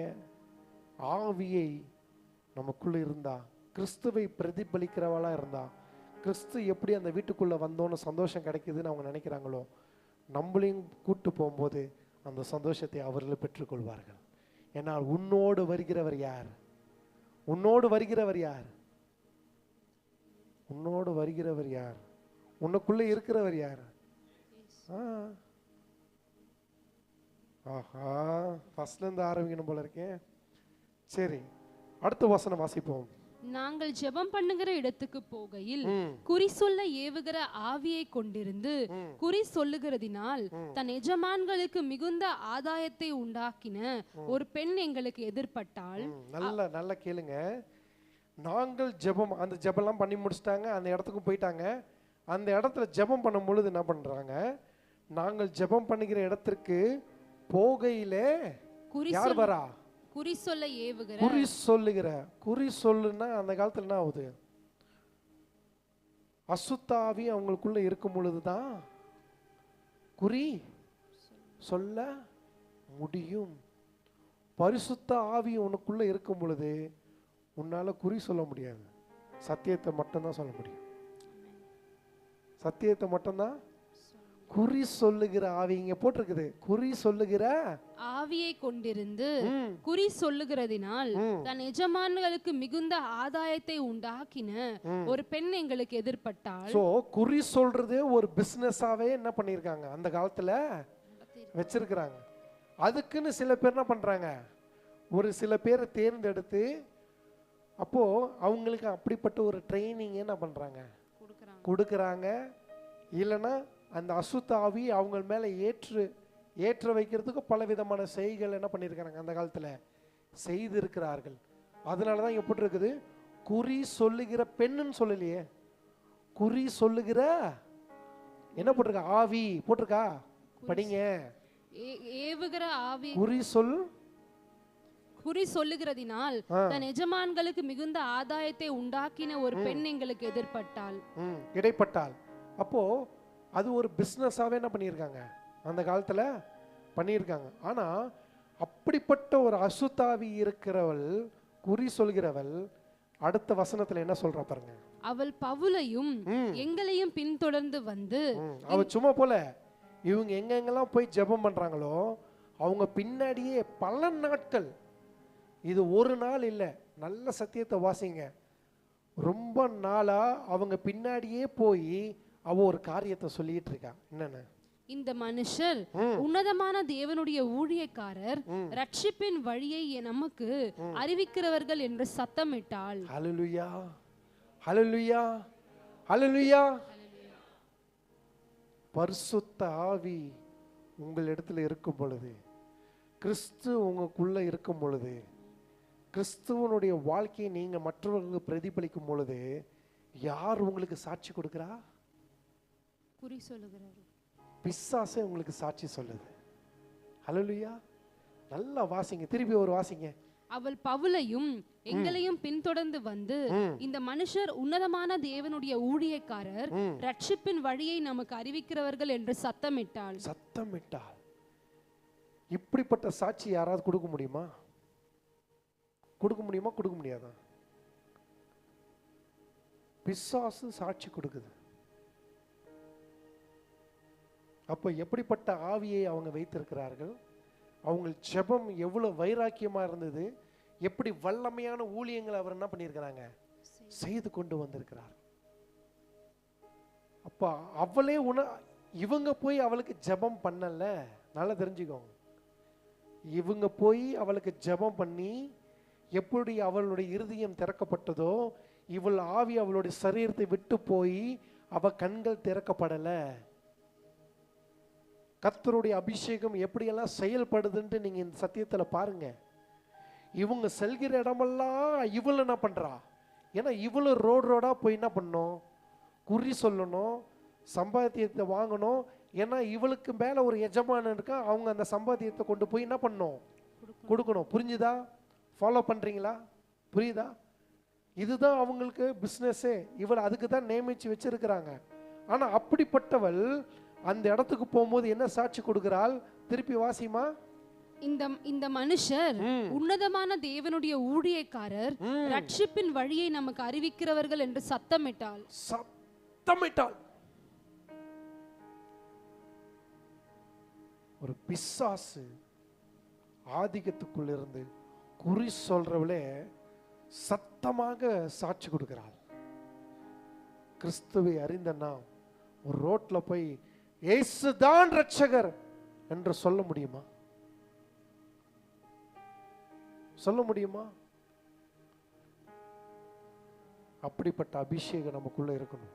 ஆவியை நமக்குள்ள இருந்தா, கிறிஸ்துவை பிரதிபலிக்கிறவளா இருந்தா, கிறிஸ்து எப்படி அந்த வீட்டுக்குள்ள வந்தோன்னு சந்தோஷம் கிடைக்குதுன்னு அவங்க நினைக்கிறாங்களோ, நம்மளையும் கூட்டு போகும்போது அந்த சந்தோஷத்தை அவர்கள் பெற்றுக்கொள்வார்கள். ஏன்னா உன்னோடு வருகிறவர் யார்? உன்னோடு வருகிறவர் யார்? உன்னோடு வருகிறவர் யார்? உனக்குள்ள இருக்கிறவர் யார்? ஆஹா, ஃபர்ஸ்ட்ல இருந்து ஆரம்பிக்கணும் போல இருக்கேன். சரி, அடுத்த வசனம் வாசிப்போம். நாங்கள் ஜெபம் பண்ணுகிற இடத்துக்கு போகையில் குறி சொல்ல ஏவுகிற ஆவியை கொண்டிருந்து குறி சொல்லுகிறதினால் தன் எஜமான்களுக்கு மிகுந்த ஆதாயத்தை உண்டாக்கின ஒரு பெண் எங்களுக்கு எதிர்பட்டாள். நல்லா கேளுங்க. நாங்கள் ஜெபம், அந்த ஜெபம்லாம் பண்ணி முடிச்சிட்டாங்க, அந்த இடத்துக்கு போயிட்டாங்க. அந்த இடத்துல ஜெபம் பண்ணும் பொழுது என்ன பண்றாங்க, நாங்கள் ஜெபம் பண்ணுகிற இடத்திற்கு போகையிலே யார் வரா? குறி சொல்ல ஏவுகிற, குறி சொல்லுகிற. குறி சொல்லுன்னா அந்த காலத்துல என்ன ஆகுது, அசுத்தாவி அவங்களுக்குள்ள இருக்கும் பொழுதுதான் குறி சொல்ல முடியும். பரிசுத்த ஆவி உனக்குள்ள இருக்கும் பொழுது உன்னால குறி சொல்ல முடியாது. சத்தியத்தை மட்டும்தான் சொல்ல முடியும். சத்தியத்தை மட்டும்தான். குறி சொல்லுகிற ஆவி இங்க போட்டிருக்குது. குறி சொல்லுகிற ஆவியை கொண்டிருந்து குறி சொல்லுகிறதினால் தன் எஜமான்களுக்கு மிகுந்த ஆதாயத்தை உண்டாக்கின ஒரு பெண் எங்களுக்கு எதிர்பட்டாள். சோ குறி சொல்றது ஒரு பிசினஸாவே என்ன பண்ணிருக்காங்க அந்த காலத்துல வச்சிருக்கிறாங்க. அதுக்குன்னு சில பேர் என்ன பண்றாங்க, ஒரு சில பேரை தேர்ந்தெடுத்து அப்போ அவங்களுக்கு அப்படிப்பட்ட ஒரு ட்ரைனிங் என்ன பண்றாங்க, கொடுக்குறாங்க. இல்லைன்னா அந்த அசுத்தாவி அவங்க மேல ஏற்ற வைக்கிறதுக்கு பல விதமான செய்கள் என்ன பண்ணியிருக்கிறாங்க அந்த காலத்துல செய்திருக்கிறார்கள். அதனாலதான் இங்க போட்டிருக்குது குறி சொல்லுகிற பெண்ணுன்னு சொல்லலையே, குறி சொல்லுகிற என்ன போட்டிருக்கா, ஆவி போட்டிருக்கா, படிங்க. ஏவுகிற ஆவி. குறி சொல்லுகிறதினால் தன் எஜமான்களுக்கு மிகுந்த ஆதாயத்தை உண்டாக்கின ஒரு பெண் எங்களுக்கு எதிர்பட்டாள், இடைப்பட்டாள். அப்போ அது ஒரு பிசினஸாவே என்ன பண்ணியிருக்காங்க அந்த காலத்துல பண்ணியிருக்காங்க. ஆனா அப்படிப்பட்ட ஒரு அசுத்தாவி இருக்கிறவள், குறி சொல்கிறவள், அடுத்த வசனத்துல என்ன சொல்றா பாருங்க. அவள் பவுலையும் எங்களையும் பின்தொடர்ந்து வந்து, அவ சும்மா போல இவங்க எங்கெங்கெல்லாம் போய் ஜெபம் பண்றாங்களோ அவங்க பின்னாடியே பல நாட்கள், இது ஒரு நாள் இல்லை, நல்ல சத்தியத்தை வாசிங்க, ரொம்ப நாளா அவங்க பின்னாடியே போய் அவ ஒரு காரியத்தை சொல்லிட்டு இருக்கா. என்னன்னு, இந்த மனுஷர் உன்னதமான தேவனுடைய ஊழியக்காரர், ரட்சிப்பின் வழியை நமக்கு அறிவிக்கிறவர்கள் என்று சத்தமிட்டாள். ஹல்லேலூயா, ஹல்லேலூயா, ஹல்லேலூயா. பரிசுத்த ஆவி உங்களிடத்துல இருக்கும் பொழுது, கிறிஸ்து உங்களுக்குள்ள இருக்கும் பொழுது, கிறிஸ்துவனுடைய வாழ்க்கையை நீங்க மற்றவர்களுக்கு பிரதிபலிக்கும் பொழுது யார் உங்களுக்கு சாட்சி கொடுக்கிறா? குறி சொல்லுகிறார். பிசாசே உங்களுக்கு சாட்சி சொல்லுது. ஹல்லேலூயா. நல்லா வாசிங்க, திருப்பி ஒரு வாசிங்க. அவள் பவுலையும் எங்களையும் பின்தொடர்ந்து வந்து, இந்த மனுஷர் உன்னதமான தேவனுடைய ஊழியக்காரர், ரட்சிப்பின் வழியை நமக்கு அறிவிக்கிறவர்கள் என்று சத்தமிட்டாள். சத்தமிட்டாள். இப்படிப்பட்ட சாட்சி யாராவது கொடுக்க முடியுமா? கொடுக்க முடியுமா? கொடுக்க முடியாதா? பிசாசு சாட்சி கொடுக்குது. அப்ப எப்படிப்பட்ட ஆவியை அவங்க வைத்திருக்கிறார்கள், அவங்க ஜெபம் எவ்வளவு வைராக்கியமா இருந்தது, எப்படி வல்லமையான ஊழியங்களை அவர் என்ன பண்ணியிருக்கிறாங்க, செய்து கொண்டு வந்திருக்கிறார். அப்ப அவளே இவங்க போய் அவளுக்கு ஜெபம் பண்ணல, நல்லா தெரிஞ்சுக்கோங்க. இவங்க போய் அவளுக்கு ஜெபம் பண்ணி எப்படி அவளுடைய இருதயம் திறக்கப்பட்டதோ, இவள் ஆவி அவளுடைய சரீரத்தை விட்டு போய் அவ கண்கள் திறக்கப்படல. கர்த்தருடைய அபிஷேகம் எப்படியெல்லாம் செயல்படுதுன்ட்டு நீங்க இந்த சத்தியத்துல பாருங்க. இவங்க செல்கிற இடமெல்லாம் இவள் என்ன பண்றா, ஏன்னா இவளு ரோடா போய் என்ன பண்ணணும், குறி சொல்லணும், சம்பாத்தியத்தை வாங்கணும். ஏன்னா இவளுக்கு மேல ஒரு எஜமானன் இருக்கா, அவங்க அந்த சம்பாத்தியத்தை கொண்டு போய் என்ன பண்ணணும், கொடுக்கணும். புரிஞ்சுதா? ஃபாலோ பண்றீங்களா? புரியுதா? இதுதான் அவங்களுக்கு பிசினஸே. இவள் அதுக்கு தான் நியமிச்சு வச்சிருக்கிறாங்க. ஆனா அப்படிப்பட்டவள் அந்த இடத்துக்கு போகும்போது என்ன சாட்சி கொடுக்கிறாள்? திருப்பி வாசிமா. இந்த மனுஷர் உன்னதமான தேவனுடைய ஊழியக்காரர், ரட்சிப்பின் வழியை நமக்கு அறிவிக்கிறவர்கள் என்று சத்தமிட்டாள். சத்தமிட்டாள். ஒரு பிசாசு ஆதிக்கத்துக்குள்ள இருந்து குறி சொல்றவளே சத்தமாக சாட்சி கொடுக்கிறாள். கிறிஸ்துவை அறிந்த நாம் ஒரு ரோட்ல போய் இயேசுதான் ரட்சகர் என்று சொல்ல முடியுமா? சொல்ல முடியுமா? அப்படிப்பட்ட அபிஷேகம் நமக்குள்ள இருக்கணும்.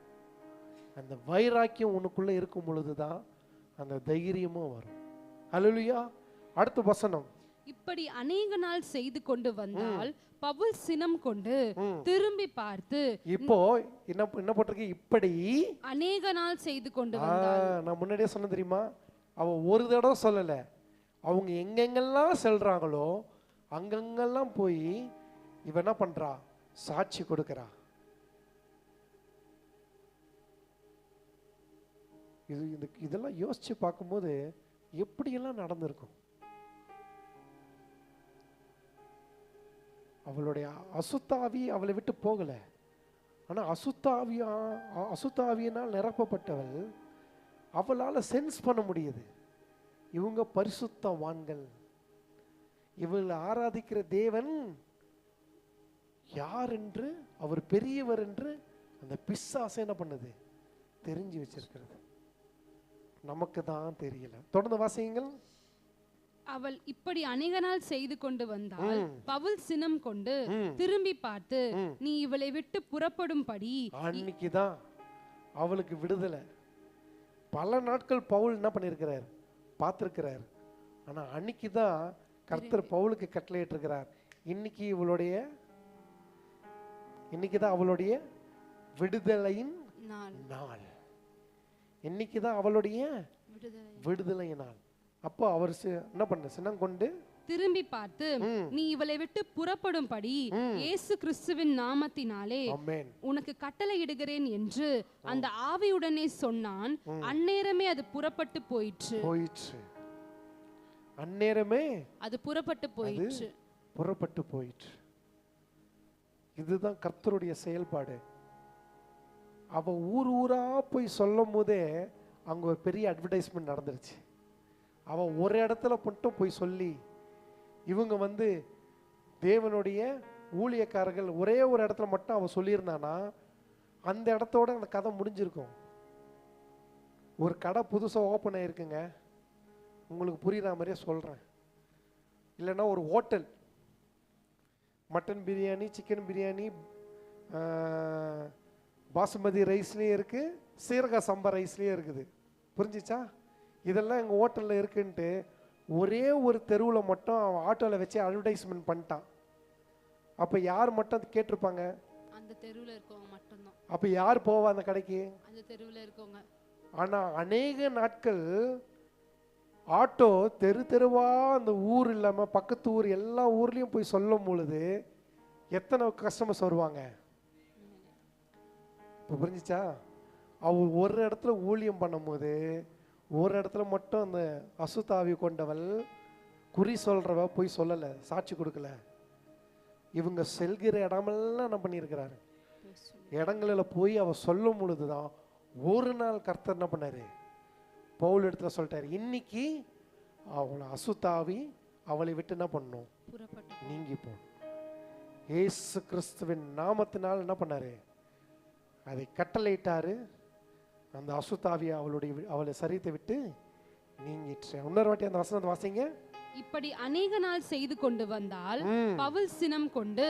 அந்த வைராக்கியம் உனக்குள்ள இருக்கும் பொழுதுதான் அந்த தைரியமும் வரும். அல்லேலூயா. அடுத்த வசனம். இப்படி அநேக நாள் செய்து கொண்டு வந்தால் பவுல் சினம் கொண்டு திரும்பி பார்த்து, இப்போ என்ன என்ன போட்டிருக்கு? இப்படி அநேக நாள் செய்து கொண்டு வந்தால். நான் முன்னாடியே சொன்ன தெரியுமா, அவ ஒரு தடவை சொல்லல, அவங்க எங்கெங்கெல்லாம் செல்றாங்களோ அங்கங்கெல்லாம் போய் இவ என்ன பண்றா? சாட்சி கொடுக்கிறா. இதெல்லாம் யோசிச்சு பார்க்கும்போது எப்படியெல்லாம் நடந்திருக்கும். அவளுடைய அசுத்தாவி அவளை விட்டு போகல. ஆனா அசுத்தாவியினால் நிரப்பப்பட்டவள், அவளால சென்ஸ் பண்ண முடியுது இவங்க பரிசுத்தவான்கள், இவள் ஆராதிக்கிற தேவன் யார் என்று, அவர் பெரியவர் என்று அந்த பிசாசு என்ன பண்ணுது? தெரிஞ்சு வச்சிருக்கிறது. நமக்கு தான் தெரியல. தொடர்ந்து வாசியுங்கள். அவள் இப்படி அநேக நாள் செய்து கொண்டு வந்தால் பவுல் சினம் கொண்டு திரும்பி பார்த்து, நீ இவளை விட்டு புறப்படும்படி. அன்னைக்குதான் அவளுக்கு விடுதலை. பல நாட்கள் பவுல் என்ன பண்ணிருக்கிறார்? பார்த்திருக்கிறார். ஆனா அன்னைக்குதான் கர்த்தர் பவுலுக்கு கட்டளையிட்டு இருக்கிறார். இன்னைக்குதான் அவளுடைய விடுதலையின் நாள். இன்னைக்குதான் அவளுடைய விடுதலையின் நாள். அப்போ அவர் என்ன பண்ண? சினம் கொண்டு திரும்பி பார்த்து, நீ இவளை விட்டு புறப்படும்படி இயேசு கிறிஸ்துவின் நாமத்தினாலே உனக்கு கட்டளையிடுகிறேன் என்று அந்த ஆவியுடனே சொன்னான். அந்நேரமே அது புறப்பட்டு போயிற்று. அந்நேரமே அது புறப்பட்டு போயிற்று. இதுதான் கர்த்தருடைய செயல்பாடு. அவ ஊர் ஊரா போய் சொல்லும் போதே அங்க ஒரு பெரிய அட்வர்டைஸ்மெண்ட் நடந்துருச்சு. அவன் ஒரு இடத்துல மட்டும் போய் சொல்லி, இவங்க தேவனுடைய ஊழியக்காரர்கள் ஒரே ஒரு இடத்துல மட்டும் அவன் சொல்லியிருந்தானா அந்த இடத்தோட அந்த கதை முடிஞ்சிருக்கும். ஒரு கடை புதுசாக ஓப்பன் ஆயிருக்குங்க, உங்களுக்கு புரியுற மாதிரியே சொல்கிறேன். இல்லைன்னா ஒரு hotel, mutton biryani, chicken biryani, basmati ரைஸ்லேயும் இருக்குது, சீரக சம்பா ரைஸ்லேயும் இருக்குது. புரிஞ்சிச்சா? இதெல்லாம் எங்கள் ஹோட்டலில் இருக்குன்ட்டு ஒரே ஒரு தெருவில் மட்டும் அவன் ஆட்டோவில் வச்சு அட்வர்டைஸ்மெண்ட் பண்ணிட்டான். அப்போ யார் மட்டும் கேட்டிருப்பாங்க? அந்த தெருவில் இருக்கவங்க மட்டும்தான். அப்போ யார் போவா அந்த கடைக்கு? அந்த தெருவில் இருக்கவங்க. ஆனால் அநேக நாட்கள் ஆட்டோ தெரு தெருவா அந்த ஊர் இல்லாமல் பக்கத்து ஊர் எல்லா ஊர்லேயும் போய் சொல்லும் பொழுது எத்தனை கஸ்டமர்ஸ் வருவாங்க? இப்போ புரிஞ்சிச்சா? அவ ஒரு இடத்துல ஊழியம் பண்ணும்போது ஒரு இடத்துல மட்டும் அந்த அசுத்தாவி கொண்டவள் குறி சொல்றவ போய் சொல்லலை, சாட்சி கொடுக்கல. இவங்க செல்கிற இடமெல்லாம் என்ன பண்ணியிருக்கிறாரு? இடங்களில் போய் அவ சொல்லும் பொழுதுதான் ஒரு நாள் கர்த்தர் என்ன பண்ணாரு? பவுல் இடத்துல சொல்லிட்டாரு, இன்னைக்கு அவளை அசுத்தாவி அவளை விட்டு என்ன பண்ணணும்? நீங்கி போகணும். இயேசு கிறிஸ்துவின் நாமத்தினால் என்ன பண்ணாரு? அதை கட்டளையிட்டாரு. அந்த அசுத்தாவியை அவளை சரீரத்தை விட்டு நீங்கிட்டு. இன்னொரு வாட்டி அந்த வசனத்தை வாசிங்க. இப்படி அநேக நாள் செய்து கொண்டு வந்தால் பவுல் சினம் கொண்டு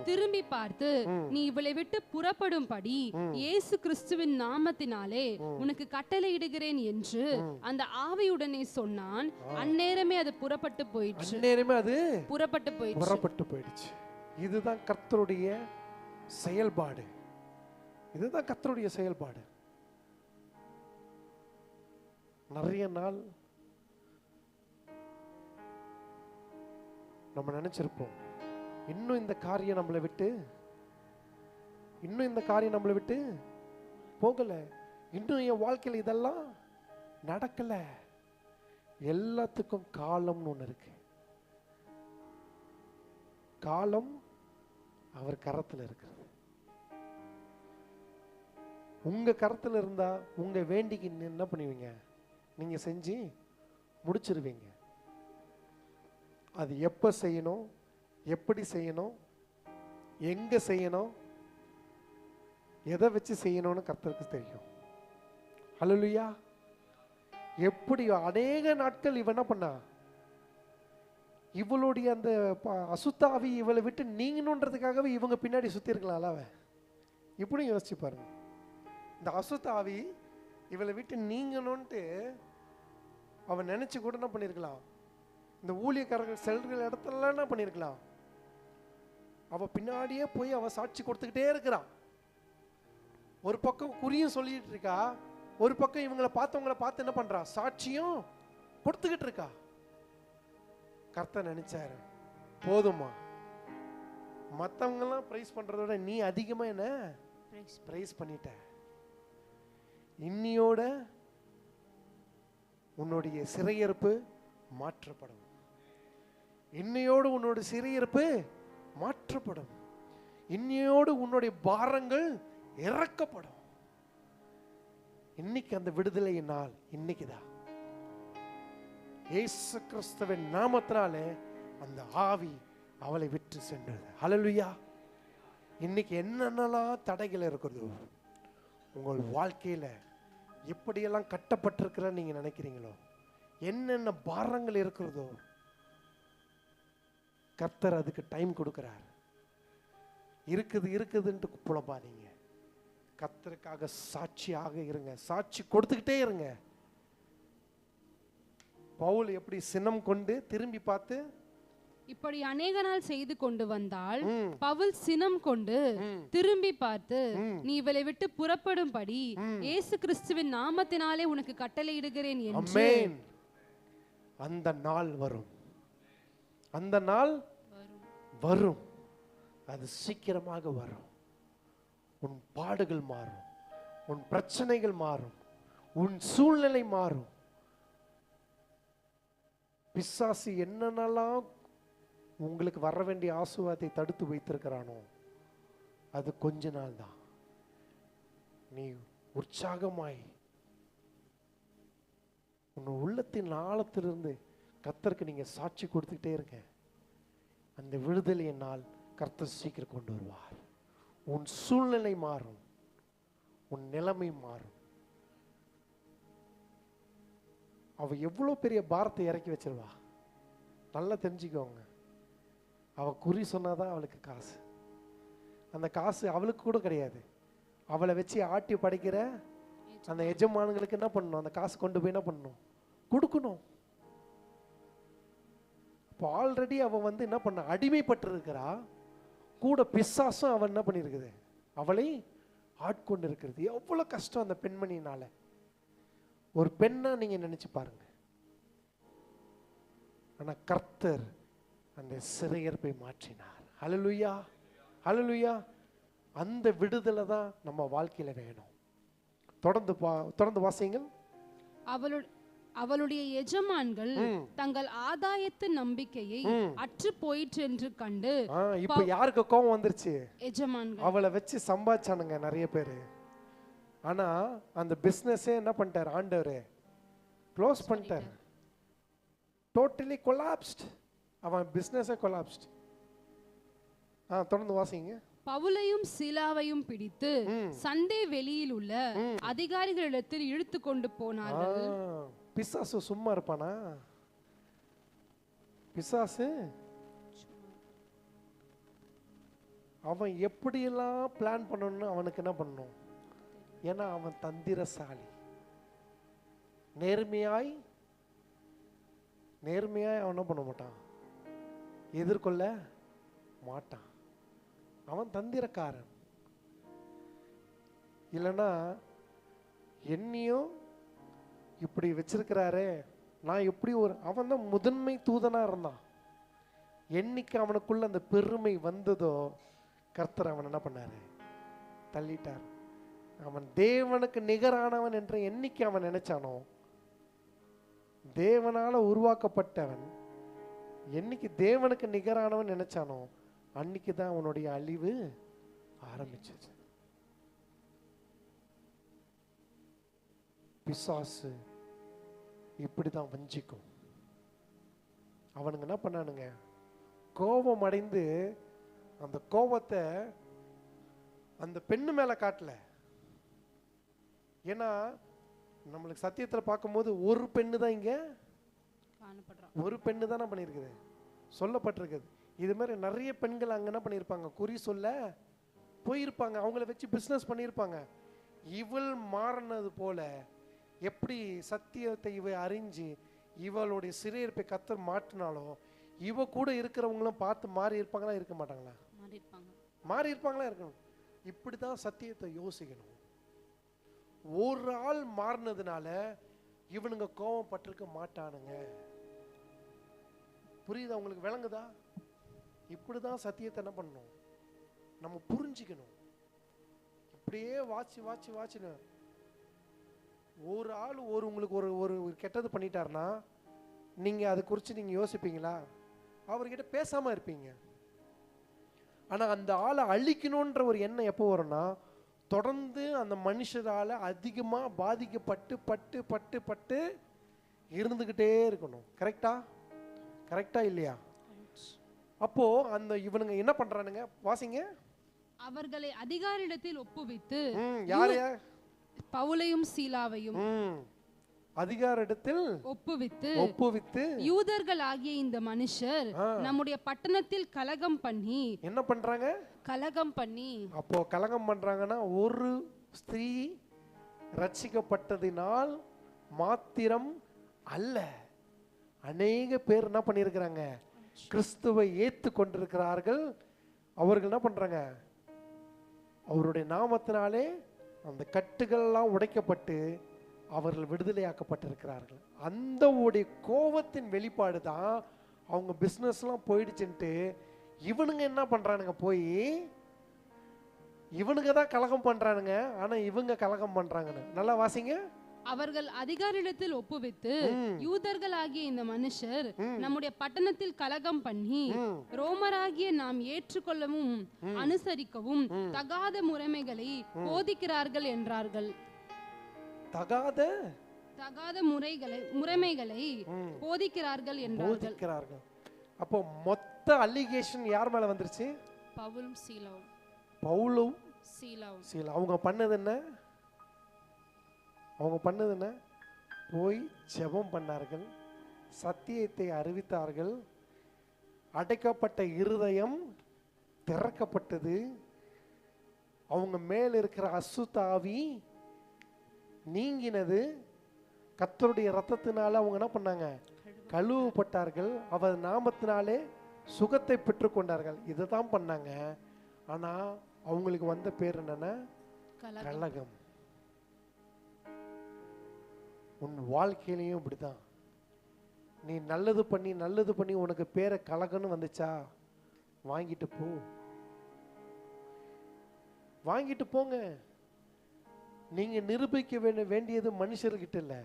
திரும்பி பார்த்து, நீ இவளை விட்டு புறப்படும்படி இயேசு கிறிஸ்துவின் நாமத்தினாலே உனக்கு கட்டளையிடுகிறேன் என்று அந்த ஆவியுடனே சொன்னான். அந்நேரமே அது புறப்பட்டு போயிடுச்சு. இதுதான் கர்த்தருடைய செயல்பாடு. இதுதான் கர்த்தருடைய செயல்பாடு. நிறைய நாள் நம்ம நினைச்சிருப்போம், இன்னும் இந்த காரியம் நம்மளை விட்டு போகல, இன்னும் என் வாழ்க்கையில் இதெல்லாம் நடக்கல. எல்லாத்துக்கும் காலம்னு ஒன்று இருக்கு. காலம் அவர் கரத்தில் இருக்கிறது. உங்க கரத்தில் இருந்தா உங்க வேண்டிக்கு என்ன பண்ணுவீங்க? நீங்க செஞ்சு முடிச்சிருவீங்க. அது எப்ப செய்யணும், எப்படி செய்யணும், எங்க செய்யணும், எதை வச்சு செய்யணும்னு கர்த்தருக்கு தெரியும். ஹல்லேலூயா. எப்படி அநேக நாட்கள் இவ என்ன பண்ணா? இவளுடைய அந்த அசுத்தாவி இவளை விட்டு நீங்கணுன்றதுக்காகவே இவங்க பின்னாடி சுத்தி இருக்கலாம்ல. அவ இப்படி யோசிச்சு பாருங்க. இந்த அசுத்த ஆவி இவளை விட்டு நீங்கணும்ட்டு அவன் நினைச்சு கூட என்ன பண்ணிருக்கலாம், இந்த ஊழியக்காரர்கள் செல்கிற இடத்துல என்ன பண்ணிருக்கலாம், அவ பின்னாடியே போய் அவ சாட்சி கொடுத்துக்கிட்டே இருக்கிறான். ஒரு பக்கம் குறியும் சொல்லிட்டு இருக்கா, ஒரு பக்கம் இவங்களை பார்த்து என்ன பண்றா, சாட்சியும் கொடுத்துக்கிட்டு இருக்கா. கர்த்தர் நினைச்சாரு, போதுமா, மற்றவங்க எல்லாம் பிரைஸ் பண்றதோட நீ அதிகமா என்ன பிரைஸ் பண்ணிட்ட, இன்னியோட உன்னுடைய சிறையிருப்பு மாற்றப்படும், இன்னையோடு உன்னோட சிறையிருப்பு மாற்றப்படும், இன்னையோடு உன்னுடைய பாரங்கள் இறக்கப்படும். இன்னைக்கு அந்த விடுதலை நாள் இன்னைக்குதான். இயேசு கிறிஸ்துவின் நாமத்தினாலே அந்த ஆவி அவளை விட்டு சென்றது. ஹல்லேலூயா. இன்னைக்கு என்னென்னலாம் தடைகள் இருக்கிறதோ உங்கள் வாழ்க்கையில, எப்படியெல்லாம் கட்டப்பட்டிருக்கிற நீங்க நினைக்கிறீங்களோ, என்னென்ன பாரங்கள் இருக்கிறதோ, கர்த்தர் அதுக்கு டைம் கொடுக்கிறார். இருக்குதுன்ட்டு புலம்பாதீங்க. கர்த்தருக்காக சாட்சியாக இருங்க, சாட்சி கொடுத்துக்கிட்டே இருங்க. பவுல் எப்படி சினம் கொண்டு திரும்பி பார்த்து இப்படி அநேக நாள் செய்து கொண்டு வந்தால், பவுல் சினம் கொண்டு திரும்பி பார்த்து, நீ இவளை விட்டு புறப்படும்படி இயேசு கிறிஸ்துவின் நாமத்தினாலே உனக்கு கட்டளையிடுகிறேன் என்று. அந்த நாள் வரும், அந்த நாள் வரும், அது சீக்கிரமாக வரும். உன் பாடுகள் மாறும், உன் பிரச்சனைகள் மாறும், உன் சூழ்நிலை மாறும். பிசாசு என்னென்னலாம் உங்களுக்கு வர வேண்டிய ஆசீர்வாதத்தை தடுத்து வைத்திருக்கிறானோ அது கொஞ்ச நாள் தான். நீ உற்சாகமாய் உன் உள்ளத்தின் ஆழத்திலிருந்து கர்த்தருக்கு நீங்க சாட்சி கொடுத்துக்கிட்டே இருங்க. அந்த விடுதலை நாள் கர்த்தர் சீக்கிரம் கொண்டு வருவார். உன் சூழ்நிலை மாறும், உன் நிலைமை மாறும். அவ எவ்வளவு பெரிய பாரத்தை இறக்கி வச்சிருவா, நல்லா தெரிஞ்சுக்கோங்க. அவ குறி சொன்னாதான் அவளுக்கு காசு. அந்த காசு அவளுக்கு கூட கிடையாது. அவளை வச்சு ஆட்டி படைக்கிற அந்த எஜமானுங்களுக்கு என்ன பண்ணணும், அந்த காசு கொண்டு போய் என்ன பண்ணணும், கொடுக்கணும். இப்போ ஆல்ரெடி அவ என்ன பண்ண, அடிமைப்பட்டு இருக்கிறா. கூட பிசாசும் அவன் என்ன பண்ணிருக்குது, அவளை ஆட்கொண்டு இருக்கிறது. எவ்வளவு கஷ்டம் அந்த பெண்மணினால. ஒரு பெண்ணா நீங்க நினைச்சு பாருங்க. ஆனா கர்த்தர் அந்த சிறையிருப்பை மாற்றினார். ஹல்லேலூயா, ஹல்லேலூயா. அந்த விடுதலை தான் நம்ம வாழ்க்கையில வேணும். தொடர்ந்து வாசிங்கள். அவளுடைய எஜமான்கள் தங்கள் ஆதாயத்து நம்பிக்கையை அற்று போயிற்று என்று கண்டு, இப்ப யாருக்கு கோபம் வந்துருச்சு, எஜமான்கள். அவளை வச்சு சம்பாதிச்சானுங்க நிறைய பேரு. ஆனா அந்த பிசினஸே என்ன பண்ணிட்டார் ஆண்டவரே, க்ளோஸ் பண்ணிட்டார். Totally collapsed. அவன் பிசினஸே கொலாப்ஸ்ட். தொடர்ந்து வாசிங்க. பவுலையும் சீலாவையும் பிடித்து சண்டே வெளியில் உள்ள அதிகாரிகளிடத்தில் இழுத்து கொண்டு போனார்கள். பிசாசு சும்மா இருப்பானா? பிசாசு அவன் எப்படியெல்லாம் பிளான் பண்ணணும்னு அவனுக்கு என்ன பண்ணணும். ஏன்னா அவன் தந்திரசாலி. நேர்மையாய் அவன் என்ன பண்ண மாட்டான், எதிர்கொள்ள மாட்டான். அவன் தந்திரக்காரன். இல்லைன்னா என்னையும் இப்படி வச்சிருக்கிறாரே, நான் எப்படி அவன் தான் முதன்மை தூதனா இருந்தான். என்னைக்கு அவனுக்குள்ள அந்த பெருமை வந்ததோ கர்த்தர் அவன் என்ன பண்ணாரு, தள்ளிட்டார். அவன் தேவனுக்கு நிகரானவன் என்று என்னைக்கு அவன் நினைச்சானோ, தேவனால உருவாக்கப்பட்டவன் என்னைக்கு தேவனுக்கு நிகரானவன் நினைச்சானோ, அன்னைக்கு தான் அவனுடைய அழிவு ஆரம்பிச்சது. பிசாசு இப்படிதான் வஞ்சிக்கும். அவனுங்க என்ன பண்ணானுங்க, கோபம் அடைந்து அந்த கோபத்தை அந்த பெண்ணு மேல காட்டல. ஏன்னா நம்மளுக்கு சத்தியத்துல பார்க்கும்போது ஒரு பெண்ணு தான் இங்க, ஒரு பெண்ணு தானே பண்ணியிருக்குது, சொல்லப்பட்டிருக்குது. இது மாதிரி நிறைய பெண்கள் அங்க என்ன பண்ணியிருப்பாங்க, குறி சொல்ல போயிருப்பாங்க, அவங்கள வச்சு பிஸ்னஸ் பண்ணியிருப்பாங்க. இவள் மாறினது போல எப்படி சத்தியத்தை இவ அறிஞ்சு இவளுடைய சிறையிருப்பை கர்த்தர் மாற்றினாலோ, இவ கூட இருக்கிறவங்களும் பார்த்து மாறி இருப்பாங்களா, இருக்க மாட்டாங்களா? மாறி இருப்பாங்களா, இருக்கணும். இப்படி தான் சத்தியத்தை யோசிக்கணும். ஒரு ஆள் மாறினதுனால இவனுங்க கோபம் பட்டிருக்க மாட்டானுங்க. புரியுதா உங்களுக்கு, விளங்குதா? இப்படிதான் சத்தியத்தை என்ன பண்ணணும், நம்ம புரிஞ்சுக்கணும். இப்படியே வாட்சி ஒரு ஆள் உங்களுக்கு ஒரு கெட்டது பண்ணிட்டாருன்னா நீங்க அதை குறித்து நீங்க யோசிப்பீங்களா? அவர்கிட்ட பேசாம இருப்பீங்க. ஆனா அந்த ஆளை அழிக்கணும்ன்ற ஒரு எண்ணம் எப்போ வரும்னா, தொடர்ந்து அந்த மனுஷரால அதிகமா பாதிக்கப்பட்டு பட்டு பட்டு பட்டு இருந்துகிட்டே இருக்கணும். கரெக்டா இல்லையா? அப்போ அந்த இவனுங்க என்ன பண்றானுங்க, வாசிங்க. அவர்களை அதிகாரிடத்தில் ஒப்புவித்து, யார் பவுலையும் சீலாவையும் அதிகாரிடத்தில் ஒப்புவித்து யூதர்கள் ஆகிய இந்த மனுஷர் நம்முடைய பட்டணத்தில் கலகம் பண்ணி, என்ன பண்றாங்க, கலகம் பண்ணி. அப்போ கலகம் பண்றாங்கன்னா, ஒரு ஸ்திரீ ரட்சிக்கப்பட்டதினால் மாத்திரம் அல்ல, அநேக பேர் என்ன பண்ணியிருக்கிறாங்க, கிறிஸ்துவை ஏத்து கொண்டிருக்கிறார்கள். அவர்கள் என்ன பண்றாங்க, அவருடைய நாமத்தினாலே அந்த கட்டுகள்லாம் உடைக்கப்பட்டு அவர்கள் விடுதலையாக்கப்பட்டிருக்கிறார்கள். அந்த உடைய கோபத்தின் வெளிப்பாடு தான் அவங்க பிஸ்னஸ்லாம் போயிடுச்சுன்ட்டு இவனுங்க என்ன பண்றானுங்க, போய் இவனுங்க தான் கலகம் பண்றானுங்க. ஆனா இவங்க கலகம் பண்றாங்கன்னு நல்லா வாசிங்க. அவர்கள் அதிகாரிடத்தில் ஒப்புவித்து, யூதர்கள் ஆகிய இந்த மனுஷர் நம்முடைய பட்டணத்தில் கலகம் பண்ணி, ரோமராகிய நாம் ஏற்றுக்கொள்ளவும் அனுசரிக்கவும் தகாத முறைமைகளை போதிக்கிறார்கள் என்றார்கள். தகாத முறைமைகளை போதிக்கிறார்கள் என்றார்கள். அப்போ மொத்த அலிகேஷன் யார் மேல வந்துருச்சு? பவுலும் சீலாவும். அவங்க பண்ணது என்ன? போய் ஜெபம் பண்ணார்கள், சத்தியத்தை அறிவித்தார்கள், அடைக்கப்பட்ட இருதயம் திறக்கப்பட்டது, அவங்க மேல் இருக்கிற அசுத்தாவி நீங்கினது, கர்த்தருடைய இரத்தத்தினால அவங்க என்ன பண்ணாங்க, கழுவப்பட்டார்கள், அவர் நாமத்தினாலே சுகத்தை பெற்றுக்கொண்டார்கள். இதுதான் பண்ணாங்க. ஆனா அவங்களுக்கு வந்த பேர் என்னன்னா, கலகம். உன் வாழ்க்கையிலையும் இப்படிதான். நீ நல்லது பண்ணி உனக்கு பேரை கலகன்னு வந்துச்சா, வாங்கிட்டு போங்க. நீங்க நிரூபிக்க வேண்டியது மனுஷர்கிட்ட இல்ல,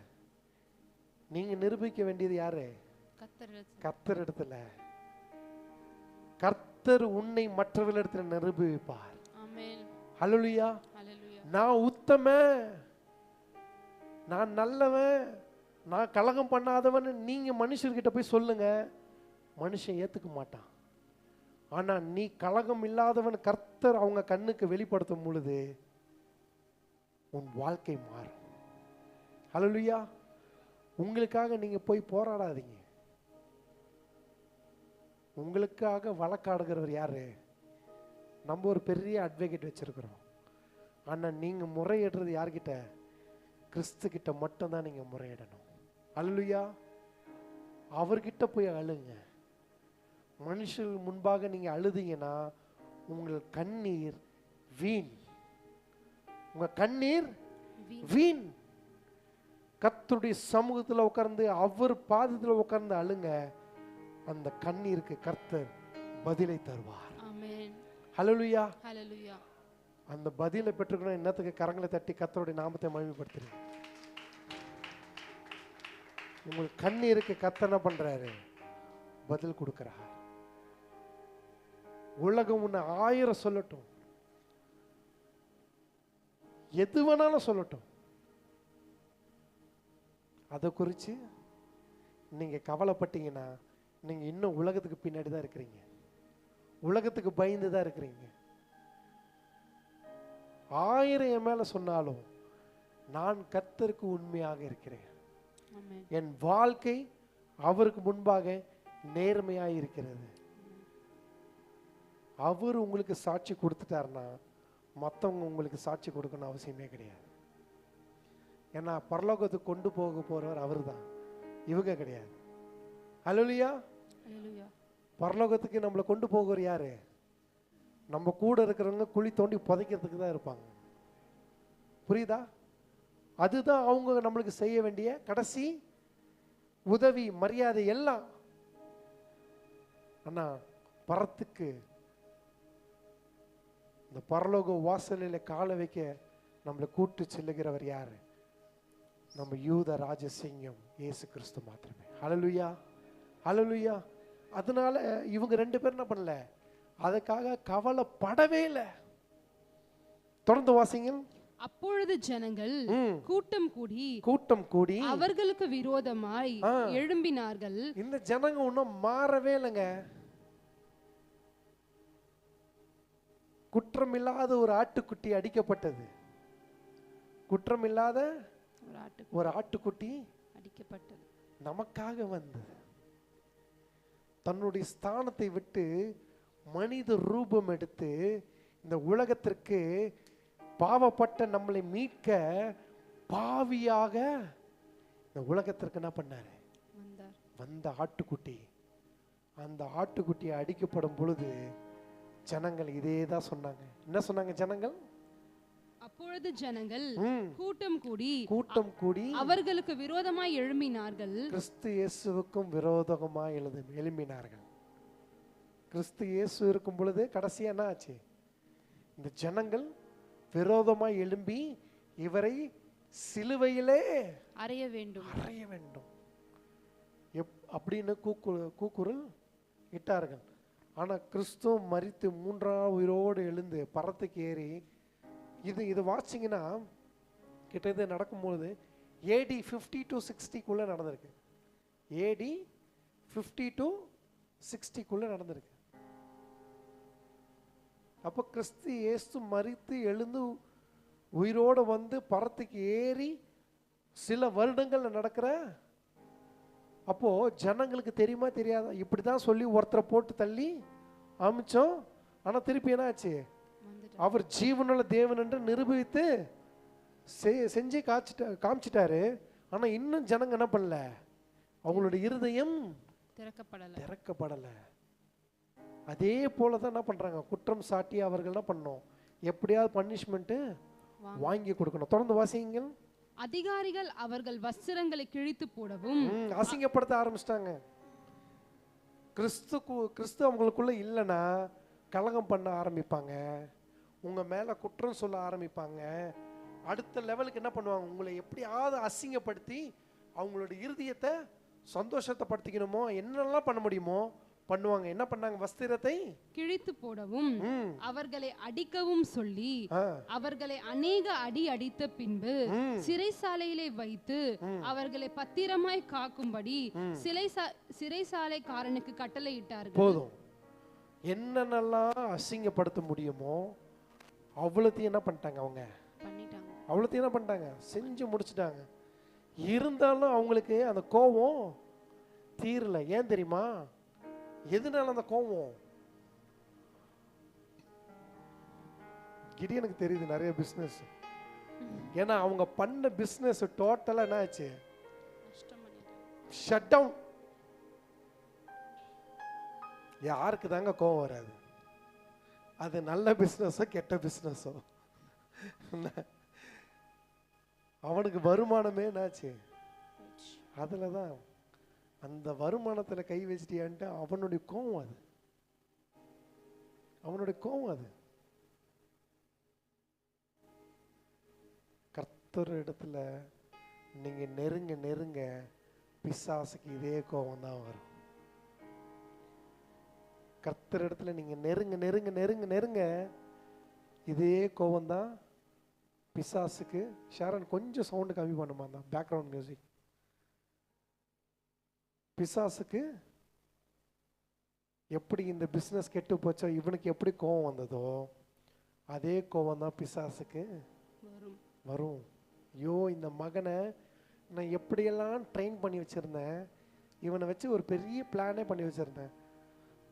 நீங்க நிரூபிக்க வேண்டியது யாரு? கர்த்தர் இடத்துல. கர்த்தர் உன்னை மற்றவர்களிடத்துல நிரூபிப்பார். ஹல்லேலூயா. நான் உத்தமன், நான் நல்லவன், நான் கலகம் பண்ணாதவன் நீங்க மனுஷர்கிட்ட போய் சொல்லுங்க, மனுஷன் ஏத்துக்க மாட்டான். ஆனா நீ கலகம் இல்லாதவன் கர்த்தர் அவங்க கண்ணுக்கு வெளிப்படுத்தும் பொழுது உன் வாழ்க்கை மாறும். ஹல்லேலூயா. உங்களுக்காக நீங்க போய் போராடாதீங்க. உங்களுக்காக வழக்காடுகிறவர் யாரு? நம்ம ஒரு பெரிய அட்வொகேட் வச்சிருக்கிறோம். ஆனா நீங்க முறையிடுறது யார்கிட்ட? கிறிஸ்து கிட்ட மட்டும்தான் நீங்க முறையிடணும். ஹல்லேலூயா. அவர்கிட்ட போய் அழுங்க. மனுஷர் முன்பாக நீங்க அழுதீங்கன்னா உங்கள் கண்ணீர் வீண். உங்க கண்ணீர் வீண். கர்த்தருடைய சமூகத்தில் உட்கார்ந்து அவர் பாதத்தில் உட்கார்ந்து அழுங்க. அந்த கண்ணீருக்கு கர்த்தர் பதிலை தருவார். ஆமென். ஹல்லேலூயா. ஹல்லேலூயா. அந்த பதிலை பெற்றுக்கணும். என்னத்துக்கு கரங்களை தட்டி கர்த்தருடைய நாமத்தை மகிமைப்படுத்துறீங்க? உங்கள் கண்ணீருக்கு கர்த்தர் என்ன பண்றாரு? பதில் கொடுக்கிறார். உலகம் உன்னை 1000 சொல்லட்டும், எது வேணாலும் சொல்லட்டும், அதை குறித்து நீங்க கவலைப்பட்டீங்கன்னா நீங்க இன்னும் உலகத்துக்கு பின்னாடி தான் இருக்கிறீங்க, உலகத்துக்கு பயந்து தான் இருக்கிறீங்க. 1000 என் மேல சொன்னாலும் நான் கர்த்தருக்கு உண்மையாக இருக்கிறேன். என் வாழ்க்கை அவருக்கு முன்பாக நேர்மையாக இருக்கிறது. அவர் உங்களுக்கு சாட்சி கொடுத்துட்டாருன்னா மற்றவங்க உங்களுக்கு சாட்சி கொடுக்கணும் அவசியமே கிடையாது. ஏன்னா பரலோகத்துக்கு கொண்டு போக போறவர் அவர் தான், இவங்க கிடையாது. ஹல்லேலூயா. ஹல்லேலூயா. பரலோகத்துக்கு நம்மளை கொண்டு போகிற யாரு? நம்ம கூட இருக்கிறவங்க குழி தோண்டி புதைக்கிறதுக்கு தான் இருப்பாங்க. புரியுதா? அதுதான் அவங்க நம்மளுக்கு செய்ய வேண்டிய கடைசி உதவி, மரியாதை எல்லாம். ஆனா பரத்துக்கு இந்த பரலோக வாசலில் காலை வைக்க நம்மளை கூட்டு செல்லுகிறவர் யாரு? நம்ம யூத ராஜசிங்கம் இயேசு கிறிஸ்து மாத்திரமே. ஹல்லேலூயா, ஹல்லேலூயா. அதனால இவங்க ரெண்டு பேரும் என்ன பண்ணல, அதுக்காக கவலைப்படவே இல்லை. தொடர்ந்து வாசிங்க. அப்பொழுது ஜனங்கள் கூட்டம் கூடி அவர்களுக்கு விரோதமாய் எழும்பினார்கள். இந்த ஜனங்க ஒன்றும் மாறவே இல்லைங்க. குற்றமில்லாத ஒரு ஆட்டுக்குட்டி அடிக்கப்பட்டது. குற்றமில்லாத ஒரு ஆட்டுக்குட்டி அடிக்கப்பட்டது. நமக்காக வந்தது. தன்னுடைய ஸ்தானத்தை விட்டு மனித ரூபம் எடுத்து இந்த உலகத்திற்கு பாவப்பட்ட நம்மளை மீட்க பாவியாக இந்த உலகத்திற்கு என்ன பண்ணாரு? வந்த ஆட்டுக்குட்டி. அந்த ஆட்டுக்குட்டியை அடிக்கப்படும் பொழுது ஜனங்கள் இதே தான் சொன்னாங்க. என்ன சொன்னாங்க ஜனங்கள்? அப்பொழுது ஜனங்கள் கூட்டம் கூடி அவர்களுக்கு விரோதமாய் எழும்பினார்கள். கிறிஸ்து இயேசுவுக்கும் விரோதமாய் எழும்பினார்கள். கிறிஸ்து இயேசு இருக்கும் பொழுது கடைசியா என்ன ஆச்சு? இந்த ஜனங்கள் விரோதமாய் எழும்பி இவரை சிலுவையிலே அறைய வேண்டும் அப்படின்னு கூக்குரல் இட்டார்கள். ஆனா கிறிஸ்து மரித்து மூன்றாவது உயிரோடு எழுந்து பரத்துக்கு ஏறி இது வாசிங்கன்னா கிட்டத்தட்ட நடக்கும்போது AD 50 to 60 நடந்திருக்கு. AD 50 to 60 நடந்திருக்கு. அப்போ கிறிஸ்து இயேசு மரித்து எழுந்து உயிரோடு வந்து பரத்துக்கு ஏறி சில வருடங்கள் நடக்கிற அப்போ ஜனங்களுக்கு தெரியுமா தெரியாதா? இப்படிதான் சொல்லி ஒருத்தரை போட்டு தள்ளி அமிச்சோம். ஆனா திருப்பி என்ன ஆச்சு? அவர் ஜீவனுள்ள தேவன் என்று நிரூபித்து செஞ்சு காமிச்சிட்டாரு. ஆனா இன்னும் ஜனங்க என்ன பண்ணல? அவங்களுடைய இருதயம் திறக்கப்படல. அதே போலதான் என்ன பண்றாங்க? குற்றம் சாட்டி அவர்கள் என்ன பண்ணணும்? எப்படியாவது பனிஷ்மெண்ட் வாங்கி கொடுக்கணும். தொடர்ந்து வாசிங்க. அதிகாரிகள் அவர்கள் வஸ்திரங்களை கிழித்து போடவும் அசிங்கப்படுத்த ஆரம்பிச்சிட்டாங்க. கிறிஸ்து அவங்களுக்குள்ள இல்லைன்னா கலகம் பண்ண ஆரம்பிப்பாங்க, உங்க மேல குற்றம் சொல்ல ஆரம்பிப்பாங்க. அடுத்த லெவலுக்கு என்ன பண்ணுவாங்க? உங்களை எப்படியாவது அசிங்கப்படுத்தி அவங்களோட இருதயத்தை சந்தோஷத்தை படுத்திக்கணுமோ என்னெல்லாம் பண்ண முடியுமோ பண்ணுவாங்க. என்ன பண்ணாங்க? வஸ்திரத்தை கிழித்து போடவும் அவர்களை அடிக்கவும் சொல்லி அவர்களை அநேக அடி அடித்த பின்பு சிறைசாலையிலே வைத்து அவர்களை பத்திரமாய் காக்கும்படி சிறைசாலைக்காரனுக்கு கட்டளையிட்டார்கள். போதும், என்னென்னலாம் அசிங்கப்படுத்த முடியுமோ அவ்வளோத்தையும் என்ன பண்ணிட்டாங்க? அவங்க அவ்வளோத்தையும் என்ன பண்ணிட்டாங்க? செஞ்சு முடிச்சுட்டாங்க. இருந்தாலும் அவங்களுக்கு அந்த கோபம் தீரல. ஏன் தெரியுமா? எதனால அந்த கோபம்? கிடியனுக்கு தெரியுது நிறைய பிசினஸ். ஏன்னா அவங்க பண்ண பிசினஸ் டோட்டலா என்ன ஆச்சு? Shut down. யாருக்கு தாங்க கோபம் வராது? அது நல்ல பிசினஸோ கெட்ட பிசினஸோ, அவனுக்கு வருமானமே என்னாச்சு? அதுலதான் அந்த வருமானத்துல கை வச்சிட்டியான்ட்டு அவனுடைய கோவம் அது. அவனுடைய கோவம் அது. கர்த்தர் இடத்துல நீங்க நெருங்க நெருங்க பிசாசுக்கு இதே கோபம் தான் வரும். கர்த்தர் இடத்துல நீங்க நெருங்க நெருங்க நெருங்க நெருங்க இதே கோபம் தான் பிசாசுக்கு. ஷாரன் கொஞ்சம் சவுண்டு கம்மி பண்ணுமா அந்த பேக்ரவுண்ட் மியூசிக்? பிசாசுக்கு எப்படி இந்த பிசினஸ் கெட்டு போச்சோ இவனுக்கு எப்படி கோபம் வந்ததோ அதே கோபம் தான் பிசாசுக்கு வரும். ஐயோ, இந்த மகனை நான் எப்படியெல்லாம் ட்ரெயின் பண்ணி வச்சிருந்தேன், இவனை வச்சு ஒரு பெரிய பிளானே பண்ணி வச்சிருந்தேன்,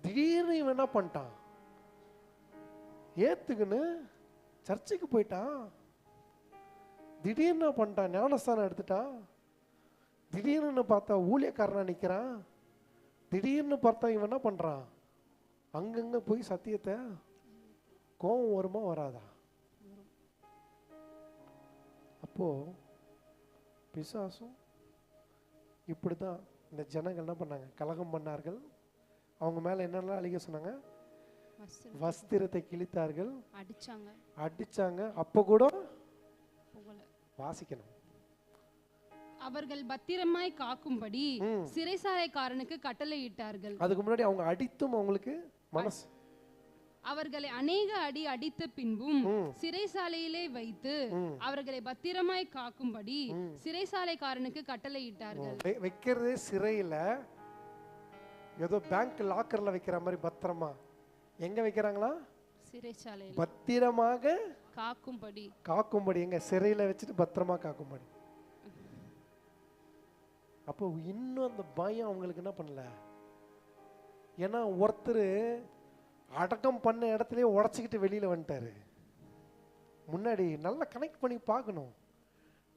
திடீர்னு இவன் என்ன பண்ணிட்டான்? ஏத்துக்குன்னு சர்ச்சுக்கு போயிட்டான், திடீர்னு பண்ணிட்டான், ஞானஸ்தானம் எடுத்துட்டான், திடீர்னு பார்த்தா ஊழியக்காரனா நிற்கிறான், திடீர்னு பார்த்தா இவன் என்ன பண்ணுறான், அங்கங்கே போய் சத்தியத்தை, கோபம் வருமா வராதா? அப்போ பிசாசும் இப்படி தான் இந்த ஜனங்கள் என்ன பண்ணாங்க, கலகம் பண்ணார்கள். அவங்க மேலே என்னெல்லாம் அழிக்க சொன்னாங்க, வஸ்திரத்தை கிழித்தார்கள், அடிச்சாங்க. அப்போ கூட வாசிக்கணும். அவர்கள் பத்திரமாய் காக்கும்படி சிறைசாலைக்காரனுக்கு கட்டளையிட்டார்கள். அதுக்கு முன்னாடி அவங்க அடித்தும் அவங்களுக்கு மனசு, அவர்களை அநேக அடி அடித்த பின்பும் சிறைசாலையிலே வைத்து அவர்களை பத்திரமாய் காக்கும்படி சிறைசாலைக்காரனுக்கு கட்டளையிட்டார்கள். வைக்கிறதே சிறையில, ஏதோ பேங்க் லாக்கர்ல வைக்கிற மாதிரி பத்திரமா. எங்க வைக்கிறாங்களா? சிறைசாலையில் பத்திரமாக காக்கும்படி. எங்க சிறையில வச்சுட்டு பத்திரமா காக்கும்படி. அப்போ இன்னும் அந்த பயம் அவங்களுக்கு என்ன பண்ணல. ஏன்னா ஒருத்தர் அடக்கம் பண்ண இடத்துலயே உடச்சிக்கிட்டு வெளியில வந்துட்டாரு. முன்னாடி நல்லா கனெக்ட் பண்ணி பார்க்கணும்.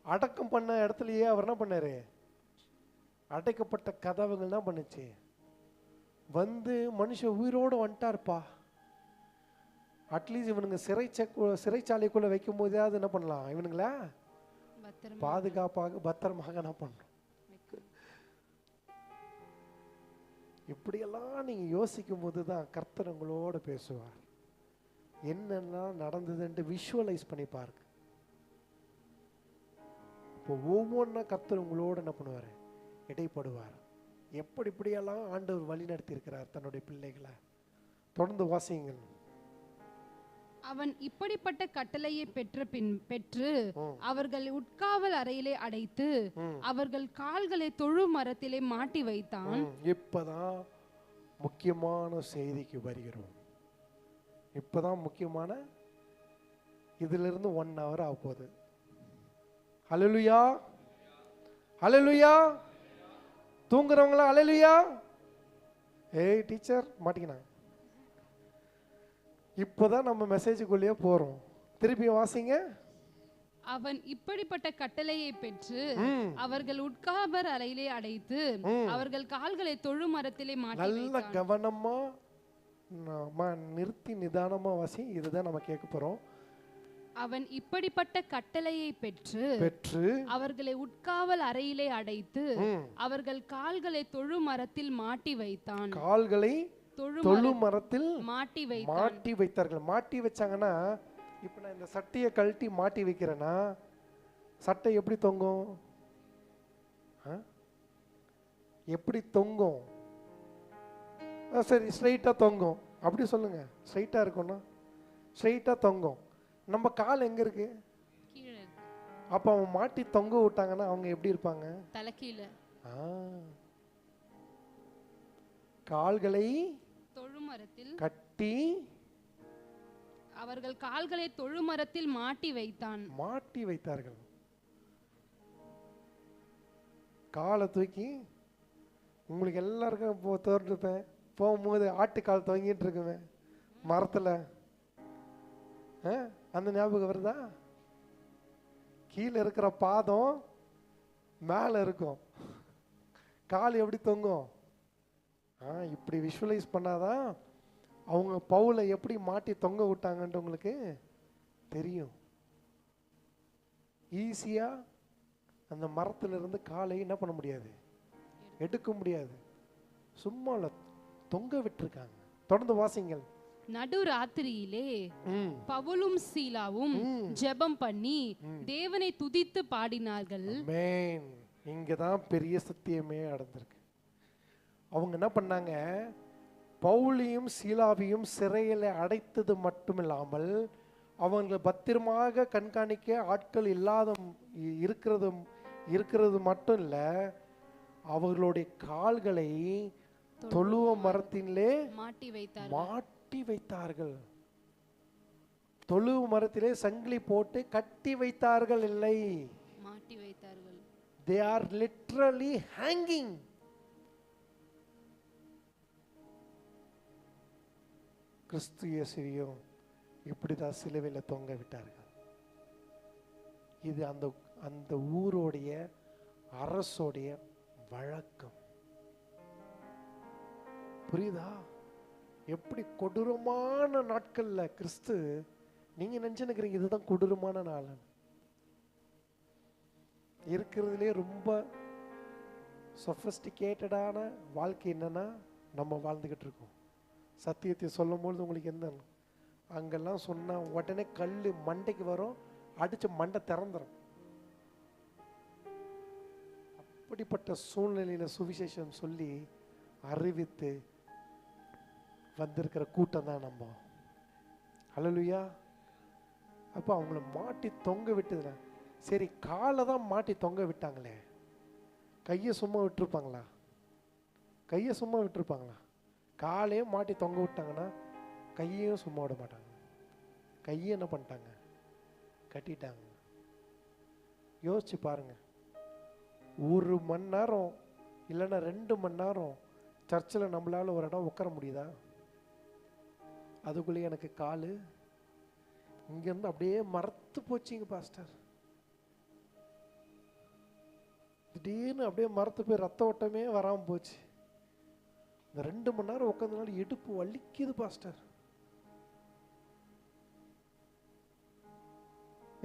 அடக்கம் பண்ண இடத்துலயே அவர் என்ன பண்ணாரு, அடைக்கப்பட்ட கதவுகள் என்ன பண்ணுச்சு, வந்து மனுஷன் உயிரோடு வந்துட்டார்ப்பா. அட்லீஸ்ட் இவனுங்க சிறைச்சாலைக்குள்ள வைக்கும் போதாவது என்ன பண்ணலாம், இவனுங்களா பாதுகாப்பாக பத்திரமாக என்ன பண்ணணும். இப்படியெல்லாம் நீங்க யோசிக்கும் போது தான் கர்த்தர் உங்களோட பேசுவார். என்னெல்லாம் நடந்ததுன்ட்டு விஷுவலைஸ் பண்ணி பாருங்க. இப்போ ஒவ்வொன்றா கர்த்தர் உங்களோட என்ன பண்ணுவார், இடைப்படுவார். இப்படியெல்லாம் ஆண்டவர் வழி நடத்தி இருக்கிறார் தன்னுடைய பிள்ளைகளை. தொடர்ந்து வாசியுங்கள். அவன் இப்படிப்பட்ட கட்டளையை பெற்று அவர்கள் உட்காவல் அறையிலே அடைத்து அவர்கள் கால்களை தொழு மரத்திலே மாட்டி வைத்தான். இப்பதான் முக்கியமான செய்திக்கு வருகிறோம். இப்பதான் முக்கியமான, இதுல இருந்து 1 hour ஆக போகுது. ஹல்லேலூயா, ஹல்லேலூயா. தூங்குறவங்களா ஹல்லேலூயா. ஏய் டீச்சர் மாட்டிக்கினாங்க. இப்போதான் நம்ம மெசேஜுக்குள்ளேயே போறோம். திருப்பி வாசிங்க. அவன் இப்படிப்பட்ட கட்டளையை பெற்று அவர்கள் உட்காபர் அறையிலே அடைத்து அவர்கள் கால்களை தொழு மரத்திலே மாட்டி வைத்தான். நல்ல கவனமா நிறுத்தி நிதானமா வாசி. இதுதான் நம்ம கேட்க போறோம். அவன் இப்படிப்பட்ட கட்டளையை பெற்று அவர்களை உட்காவல் அறையிலே அடைத்து அவர்கள் கால்களை தொழு மரத்தில் மாட்டி வைத்தான். கால்களை தொழு மரத்தில் மாட்டி வைத்தார்கள். மாட்டி வச்சாங்கன்னா, இப்ப நான் இந்த சட்டையை கழட்டி மாட்டி வைக்கிறேன்னா சட்டை எப்படி தொங்கும்? எப்படி தொங்கும்? சரி, ஸ்ட்ரைட்டா தொங்கும். அப்படி சொல்லுங்க. ஸ்ட்ரைட்டா இருக்கும்னா ஸ்ட்ரைட்டா தொங்கும். நம்ம கால் எங்க இருக்கு? அப்ப அவன் மாட்டி தொங்க விட்டாங்கன்னா அவங்க எப்படி இருப்பாங்க? தலைகீழ. கால்களை தொழுமரத்தில் கட்டி அவர்கள் கால்களை தொழுமரத்தில் மாட்டி வைத்தார்கள். காலை தூக்கி, உங்களுக்கு எல்லாருக்கும் தோற்றிருப்பேன், போகும்போது ஆட்டுக்கால் தொங்கிட்டு இருக்குவேன் மரத்துல. அந்த ஞாபகம் வருதா? கீழே இருக்கிற பாதம் மேல இருக்கும், கால் எப்படி தொங்கும்? இப்படி விஷுவலைஸ் பண்ணாதான் அவங்க பவுலை எப்படி மாட்டி தொங்க விட்டாங்கன்ட்டு உங்களுக்கு தெரியும். ஈஸியா அந்த மரத்துல இருந்து காலை என்ன பண்ண முடியாது, எடுக்க முடியாது. சும்மா தொங்க விட்டுருக்காங்க. தொடர்ந்து வாசிங்கள். நடு ராத்திரியிலே பவுலும் சீலாவும் ஜெபம் பண்ணி தேவனை துதித்து பாடினார்கள். இங்கதான் பெரிய சத்தியமே அடந்திருக்கு. அவங்க என்ன பண்ணாங்க, பவுலையும் சீலாவையும் சிறையில் அடைத்தது மட்டுமில்லாமல் அவங்களை பத்திரமாக கண்காணிக்க ஆட்கள் இல்லாத இருக்கிறது மட்டும் இல்ல, அவர்களுடைய கால்களை தொழுவ மரத்திலே மாட்டி வைத்தார்கள். தொழுவ மரத்திலே சங்கிலி போட்டு கட்டி வைத்தார்கள். இல்லை, மாட்டி வைத்தார்கள். They are literally hanging. கிறிஸ்து இயேசுவையும் இப்படிதான் சிலுவையில் தொங்க விட்டார்கள். இது அந்த அந்த ஊரோடைய அரசோடைய வழக்கம். புரியுதா? எப்படி கொடூரமான நாட்கள்ல கிறிஸ்து, நீங்க நினைச்சுக்கிறீங்க இதுதான் கொடூரமான நாள். இருக்கிறதுலே ரொம்ப சொஃபிஸ்டிகேட்டடான வாழ்க்கை என்னன்னா நம்ம வாழ்ந்துகிட்டு இருக்கோம். சத்தியத்தை சொல்லும்போது உங்களுக்கு எந்த அங்கெல்லாம் சொன்னா உடனே கல் மண்டைக்கு வரும், அடிச்சு மண்டை திறந்துடும். அப்படிப்பட்ட சூழ்நிலையில சுவிசேஷம் சொல்லி அறிவித்து வந்திருக்கிற கூட்டம் தான் நம்ம. ஹல்லேலூயா. அப்ப அவங்கள மாட்டி தொங்க விட்டதுல, சரி காலை தான் மாட்டி தொங்க விட்டாங்களே, கையை சும்மா விட்டுருப்பாங்களா? கையை சும்மா விட்டுருப்பாங்களா? காலையும் மாட்டி தொங்க விட்டாங்கன்னா கையையும் சும்மா விட மாட்டாங்க. கையை என்ன பண்ணிட்டாங்க? கட்டிட்டாங்க. யோசிச்சு பாருங்க. 1 மணி நேரம் இல்லைன்னா 2 மணி நேரம் சர்ச்சில் நம்மளால ஒரு இடம் உட்கார முடியுதா? அதுக்குள்ளேயே எனக்கு காலு இங்கேருந்து அப்படியே மரத்து போச்சுங்க பாஸ்டர். திடீர்னு அப்படியே மரத்து போய் ரத்த ஓட்டமே வராமல் போச்சு. இந்த 2 மணி நேரம் உட்காந்தனால இடுப்பு வலிக்குது பாஸ்டர்.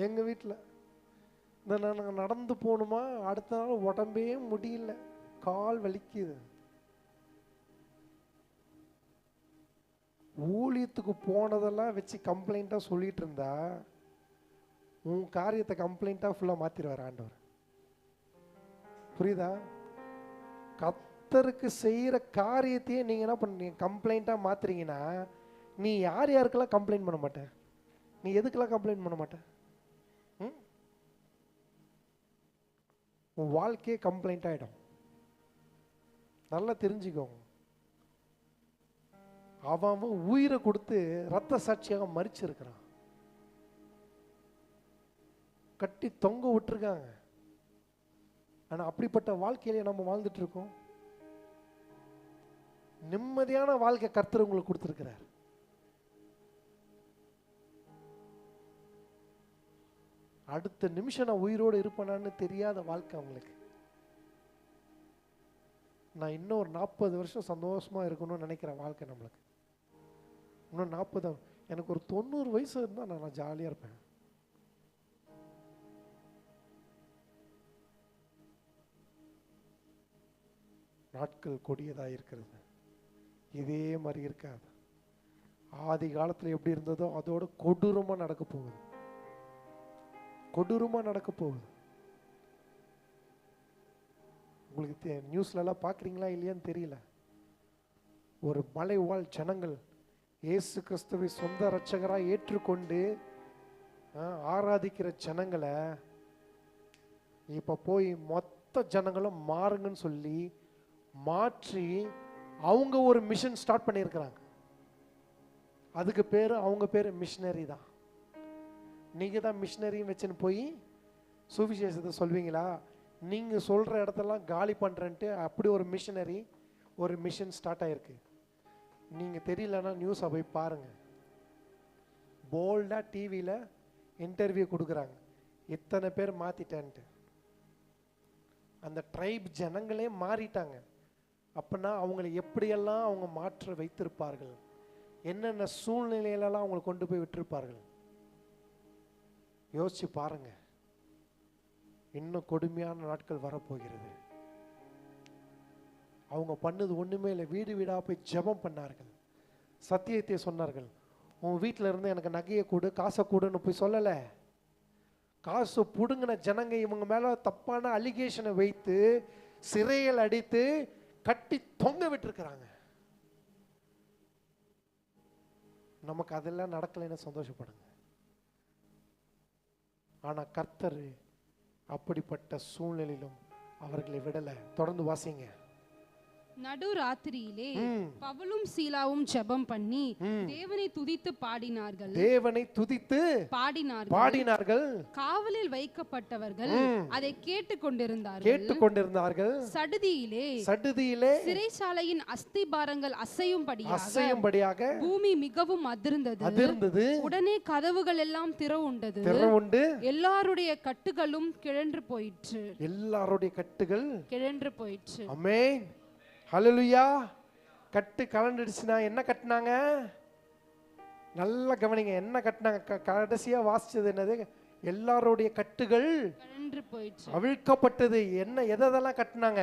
எங்கள் வீட்டில் இந்த நாங்கள் நடந்து போகணுமா, அடுத்த நாள் உடம்பே முடியல, கால் வலிக்குது. ஊழியத்துக்கு போனதெல்லாம் வச்சு கம்ப்ளைண்ட்டாக சொல்லிட்டு இருந்தா உன் காரியத்தை கம்ப்ளைண்ட்டாக ஃபுல்லாக மாற்றிடுவார் ஆண்டவர். புரியுதா? கர்த்தருக்கு செய்கிற காரியத்தையே நீங்கள் என்ன பண்ணுறீங்க, கம்ப்ளைண்ட்டாக மாற்றுறீங்கன்னா நீ யார் யாருக்கெல்லாம் கம்ப்ளைண்ட் பண்ண மாட்டேன்? நீ எதுக்கெல்லாம் கம்ப்ளைண்ட் பண்ண மாட்டேன்? உன் வாழ்க்கையே கம்ப்ளைண்ட் ஆகிடும். நல்லா தெரிஞ்சுக்கோங்க. அவன் உயிரை கொடுத்து ரத்த சாட்சியாக மரிச்சிருக்கிறான், கட்டி தொங்க விட்டுருக்காங்க. ஆனா அப்படிப்பட்ட வாழ்க்கையிலே நம்ம வாழ்ந்துட்டு இருக்கோம். நிம்மதியான வாழ்க்கை கர்த்தர் உங்களுக்கு கொடுத்திருக்கிறார். அடுத்த நிமிஷம் நான் உயிரோடு இருப்பேனான்னு தெரியாத வாழ்க்கை அவங்களுக்கு. நான் இன்னும் ஒரு 40 வருஷம் சந்தோஷமா இருக்கணும்னு நினைக்கிற வாழ்க்கை நம்மளுக்கு. இன்னும் 40, எனக்கு ஒரு 90 வயசு இருந்தால் நான் ஜாலியாக இருப்பேன். நாட்கள் கொடியதாக இருக்கிறது. இதே மாதிரி இருக்காது. ஆதி காலத்தில் எப்படி இருந்ததோ அதோட கொடூரமாக நடக்க போகுது. கொடூரமாக நடக்க போகுது. உங்களுக்கு நியூஸ்லலாம் பார்க்குறீங்களா இல்லையான்னு தெரியல. ஒரு மலை வாழ் ஜனங்கள் இயேசு கிறிஸ்துவை சொந்த இரட்சகராக ஏற்றுக்கொண்டு ஆராதிக்கிற ஜனங்களை இப்போ போய் மொத்த ஜனங்களும் மாறுங்கன்னு சொல்லி மாற்றி அவங்க ஒரு மிஷன் ஸ்டார்ட் பண்ணியிருக்கிறாங்க. அதுக்கு பேர், அவங்க பேர் மிஷனரி தான். நீங்கள் தான் மிஷனரியும் வச்சுன்னு போய் சுவிசேஷத்தை சொல்வீங்களா? நீங்கள் சொல்கிற இடத்தெல்லாம் காலி பண்ணுறேன்ட்டு அப்படி ஒரு மிஷனரி, ஒரு மிஷன் ஸ்டார்ட் ஆகிருக்கு. நீங்கள் தெரியலன்னா நியூஸை போய் பாருங்கள். போல்டாக டிவியில் இன்டர்வியூ கொடுக்குறாங்க, இத்தனை பேர் மாற்றிட்டேன்ட்டு. அந்த ட்ரைப் ஜனங்களே மாறிட்டாங்க. அப்படின்னா அவங்களை எப்படியெல்லாம் அவங்க மாற்ற வைத்திருப்பார்கள், என்னென்ன சூழ்நிலையிலலாம் அவங்களை கொண்டு போய் விட்டுருப்பார்கள். யோசிச்சு பாருங்க. இன்னும் கொடுமையான நாட்கள் வரப்போகிறது. அவங்க பண்ணது ஒண்ணுமே இல்லை. வீடு வீடா போய் ஜெபம் பண்ணார்கள், சத்தியத்தை சொன்னார்கள். உன் வீட்டில் இருந்து எனக்கு நகையை கொடு, காசை கொடுன்னு போய் சொல்லலை. காசு புடுங்கின ஜனங்க இவங்க மேல தப்பான அலிகேஷனை வைத்து சிறையில் அடித்து கட்டி தொங்க விட்டுருக்கிறாங்க. நமக்கு அதெல்லாம் நடக்கலைன்னு சந்தோஷப்படுங்க. ஆனா கர்த்தர் அப்படிப்பட்ட சூழ்நிலையிலும் அவர்களை விடலை. தொடர்ந்து வாசிங்க. நடுராத்திரியிலே பவுலும் சீலாவும் ஜெபம் பண்ணி தேவனை துதித்து பாடினார்கள். தேவனை துதித்து பாடினார்கள். காவலில் வைக்கப்பட்டவர்கள் அதை கேட்டுக்கொண்டிருந்தார்கள். சடுதியிலே சிறைச்சாலையின் அஸ்திபாரங்கள் அசையும்படியாக பூமி மிகவும் அதிர்ந்தது. உடனே கதவுகள் எல்லாம் திறவுண்டு எல்லாருடைய கட்டுகளும் கிழன்று போயிற்று. ஆமென். ஹல்லேலூயா. கட்டு கலண்டுடுச்சுனா என்ன கட்டினாங்க? நல்லா கவனிங்க, என்ன கட்டினாங்க? கடைசியா வாசிச்சது என்னது? எல்லாருடைய கட்டுகள் கழன்று போயிற்று, அவிழ்க்கப்பட்டது. என்ன எதெல்லாம் கட்டினாங்க?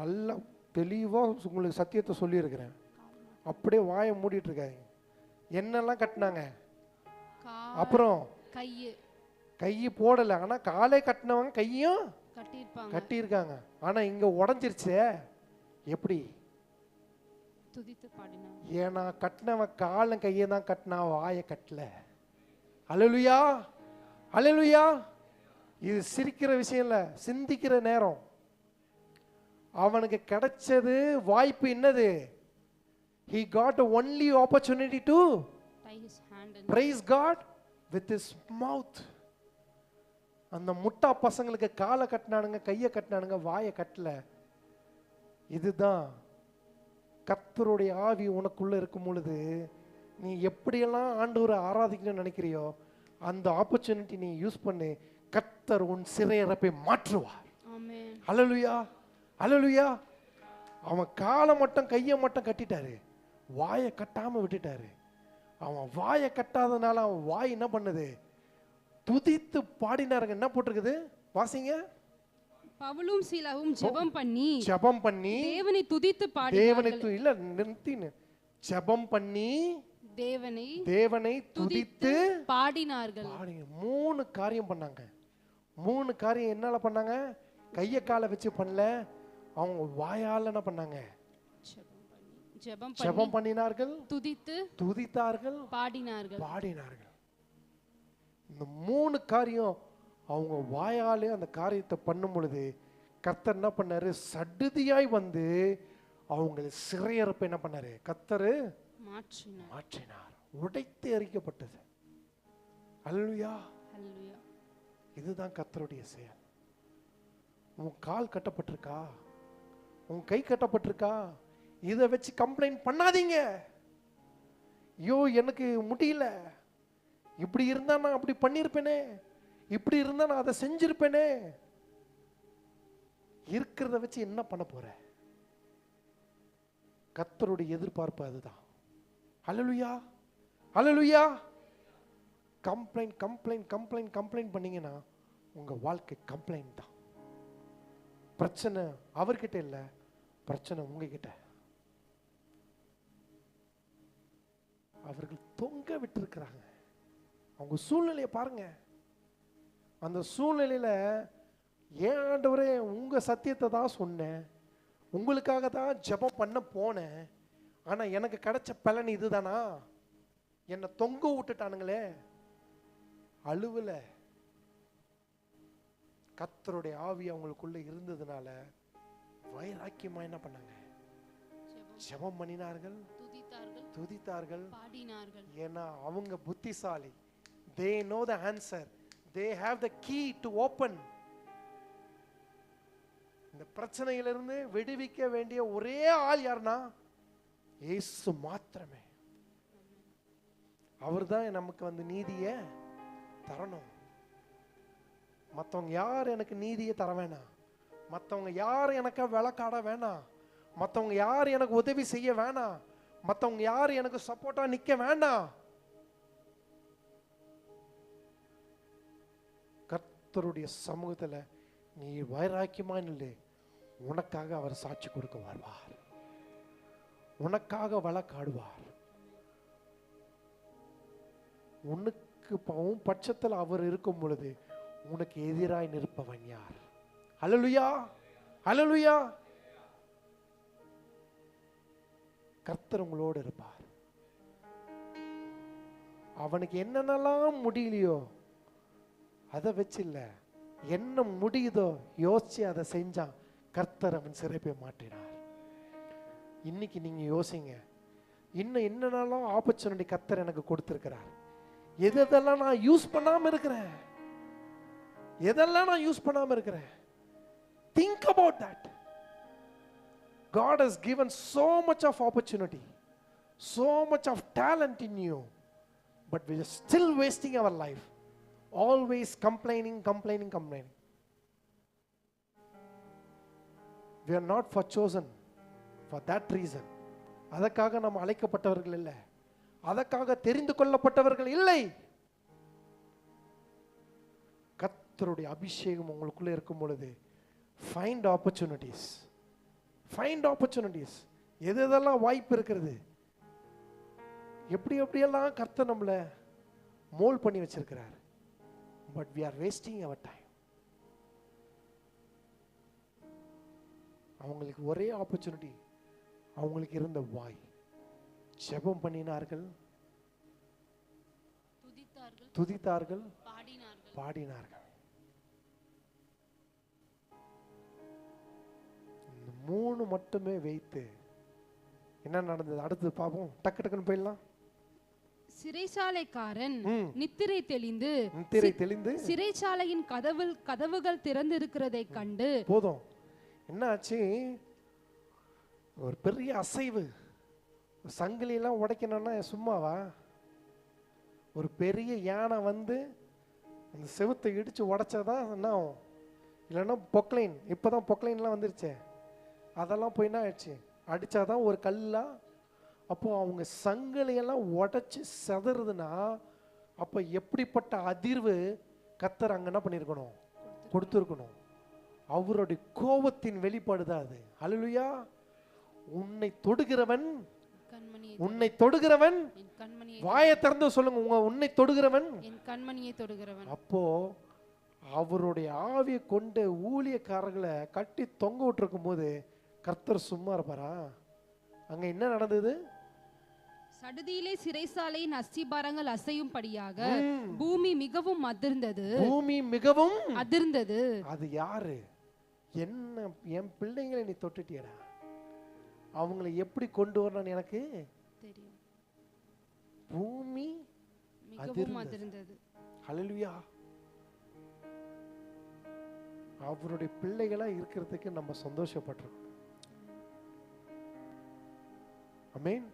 நல்லா தெளிவா உங்களுக்கு சத்தியத்தை சொல்லி இருக்கிறேன். அப்படியே வாயை மூடிட்டு இருக்காங்க. என்னெல்லாம் கட்டினாங்க? அப்புறம் கை போடல, ஆனா காலே கட்டினவங்க கையும் கட்டியிருக்காங்க. ஆனா இங்க உடஞ்சிருச்சே. எப்படி? ஏன்னா கட்டினவன் காலம் கையை தான் கட்டினா, வாயை கட்டல. அல்லேலூயா, அல்லேலூயா. இது சிரிக்கிற விஷயம் இல்ல, சிந்திக்கிற நேரம். அவனுக்கு கிடைச்சது வாய்ப்பு என்னது? He got the only opportunity to praise God with his mouth. அந்த முட்டா பசங்களுக்கு காலை கட்டினானுங்க, கையை கட்டினானுங்க, வாயை கட்டல. இதுதான் கர்த்தருடைய ஆவி உனக்குள்ள இருக்கும் பொழுது நீ எப்படியெல்லாம் ஆண்டவரை ஆராதிக்கணும்னு நினைக்கிறியோ அந்த ஆப்பர்ச்சுனிட்டி நீ யூஸ் பண்ணி கர்த்தர் உன் சிறையறப்பை மாற்றுவார். அல்லேலூயா, அல்லேலூயா. அவன் காலை மட்டும் கையை மட்டும் கட்டிட்டாரு, வாயை கட்டாம விட்டுட்டாரு. அவன் வாயை கட்டாதனால அவன் வாய் என்ன பண்ணுது? துதித்து பாடினாருங்க. என்ன போட்டிருக்குது? வாசிங்க. பவுலும் சீலாவும் ஜெபம் பண்ணி தேவனை துதித்து பாடினார்கள். இல்ல நிறுத்தினு. ஜெபம் பண்ணி தேவனை துதித்து பாடினார்கள். 3 காரியம் பண்ணாங்க. 3 காரியம் என்னால பண்ணாங்க? கைய காலை வச்சு பண்ணல, அவங்க வாயால என்ன பண்ணாங்க? ஜெபம் பண்ணினார்கள், துதித்தார்கள், பாடினார்கள். இந்த 3 காரியம் அவங்க வாயாலே அந்த காரியத்தை பண்ணும் பொழுது கர்த்தர் என்ன பண்ணாரு? சடுதியாய் வந்து அவங்க சிறையறப்ப என்ன பண்ணாரு? கர்த்தர் மாற்றினார். உடைத்து எறிக்கப்பட்டது. அல்லேலூயா. இதுதான் கர்த்தருடைய செயல். உன் கால் கட்டப்பட்டிருக்கா? உன் கை கட்டப்பட்டிருக்கா? இதை வச்சு கம்ப்ளைண்ட் பண்ணாதீங்க. ஐயோ எனக்கு முடியல, இப்படி இருந்தா நான் அப்படி பண்ணிருப்பேனே, இப்படி இருந்தா நான் அதை செஞ்சிருப்பேனே. இருக்கிறத வச்சு என்ன பண்ண போற? கர்த்தருடைய எதிர்பார்ப்பு அதுதான். அல்லேலூயா, அல்லேலூயா. கம்ப்ளைண்ட் பண்ணீங்கன்னா உங்க வாழ்க்கை கம்ப்ளைண்ட் தான். பிரச்சனை அவர்கிட்ட இல்ல, பிரச்சனை உங்ககிட்ட. அவர்கள் தொங்க விட்டிருக்கிறாங்க. அவங்க சூழ்நிலையை பாருங்க. அந்த சூழ்நிலையில ஏன் ஆண்டவரே உங்க சத்தியத்தை தான் சொன்னேன், உங்களுக்காக தான் ஜெபம் பண்ண போனேன், ஆனா எனக்கு கிடைச்ச பலன் இதுதானா? என்னை தொங்க விட்டுட்டானுங்களே. அழுவல. கர்த்தருடைய ஆவி அவங்களுக்குள்ள இருந்ததுனால வைராக்கியமா என்ன பண்ணாங்க? ஜெபம் பண்ணினார்கள், துதித்தார்கள், பாடினார்கள். ஏன்னா அவங்க புத்திசாலி. They know the answer. They have the key to open. இந்த பிரச்சனையிலிருந்து விடுவிக்க வேண்டிய ஒரே ஆள் யாருன்னா இயேசு மாத்திரமே. அவர்தான் நமக்கு வந்து நீதியை தரணும். மற்றவங்க யார் எனக்கு நீதியை தர வேணாம், மற்றவங்க யார் எனக்கு விளக்காட வேணாம், மற்றவங்க யார் எனக்கு உதவி செய்ய வேணாம், மற்றவங்க யார் எனக்கு சப்போர்ட்டா நிக்க வேண்டாம். கர்த்தருடைய சமூகத்துல நீ வைராக்கியமா நில்லு. உனக்காக அவர் சாட்சி கொடுக்க வருவார், உனக்காக வழக்காடுவார். உனக்கு பட்சத்தில் அவர் இருக்கும் பொழுது உனக்கு எதிராய் நிற்பவன் யார்? அல்லேலூயா, அல்லேலூயா. கர்த்தர் உங்களோடு இருப்பார். அவனுக்கு என்னென்னலாம் முடியலையோ அதை வச்சு இல்ல, என்ன முடியுதோ யோசிச்சு அதை செஞ்சான். கர்த்தர் அவன் சிறைப்பை மாட்டினார். இன்னைக்கு நீங்க யோசிங்க, இன்னும் என்னென்னலாம் ஆப்பர்ச்சுனிட்டி கர்த்தர் எனக்கு கொடுத்திருக்கிறார், எதெல்லாம் நான் யூஸ் பண்ணாம இருக்கிறேன், எதெல்லாம் நான் யூஸ் பண்ணாம இருக்கிறேன். Think about that. God has given so much of opportunity, so much of talent in you, but we are still wasting our life, always complaining. We are not for chosen for that reason. அதற்காக நாம் அழைக்கப்பட்டவர்கள் இல்லை, அதற்காக தெரிந்து கொள்ளப்பட்டவர்கள் இல்லை. கர்த்தருடைய அபிஷேகம் உங்களுக்குள்ளே இருக்கும் பொழுது find opportunities. எதெல்லாம் வாய்ப்பு இருக்கிறது, எப்படியெல்லாம் கர்த்தர் நம்மளை மோல்ட் பண்ணி வச்சிருக்கிறார். But we are wasting our time. அவங்களுக்கு ஒரே ஆப்பர்ச்சுனிட்டி, அவங்களுக்கு இருந்த வாய். ஜெபம் பண்ணினார்கள், துதித்தார்கள், பாடினார்கள். இந்த 3 மட்டுமே வைத்து என்ன நடந்தது அடுத்து பார்ப்போம். டக்குன்னு போயிடலாம். சிறைச்சாலைக்காரன் நித்திரை தெளிந்து சிறைச்சாலையின் கதவுகள் திறந்திருக்கிறதை கண்டு போதும். என்ன ஆச்சு? ஒரு பெரிய அசைவு. சங்கிலி எல்லாம் உடைக்கணும்னா சும்மாவா? ஒரு பெரிய யானை வந்து அந்த செவுத்தை இடிச்சு உடைச்சாதான் என்ன ஆகும்? இல்லைன்னா பொக்லைன், இப்போதான் பொக்லைன்லாம் வந்துருச்சே, அதெல்லாம் போய் என்ன ஆயிடுச்சு, அடிச்சாதான் ஒரு கல்லா. அப்போ அவங்க சங்கிலியெல்லாம் உடைச்சு செதறதுன்னா அப்போ எப்படிப்பட்ட அதிர்வு கர்த்தர் அங்கே என்ன பண்ணியிருக்கணும், கொடுத்துருக்கணும். அவருடைய கோபத்தின் வெளிப்பாடு தான் அது. ஹல்லேலூயா. உன்னை தொடுகிறவன் வாயை திறந்து சொல்லுங்க, உன்னை தொடுகிறவன் என் கண்மணியை தொடுகிறவன். அப்போ அவருடைய ஆவியை கொண்டு ஊழியக்காரர்களை கட்டி தொங்க விட்டுருக்கும் போது கர்த்தர் சும்மா இருப்பாரா? அங்க என்ன நடந்தது? சடுதியிலே சிறைசாலையின் அஸ்திபாரங்கள் அசையும்படியாக பூமி மிகவும் அதிர்ந்தது. அது யாரு? என்ன, என் பிள்ளைங்களை நீ தொட்டுட்டியடா, அவங்களை எப்படி கொண்டு வரணும்னு எனக்கு தெரியும். பூமி மிகவும் அதிர்ந்தது. ஹல்லேலூயா. அவருடைய பிள்ளைகளா இருக்கிறதுக்கு நம்ம சந்தோஷப்பட்டிருக்கோம். ஆமென்.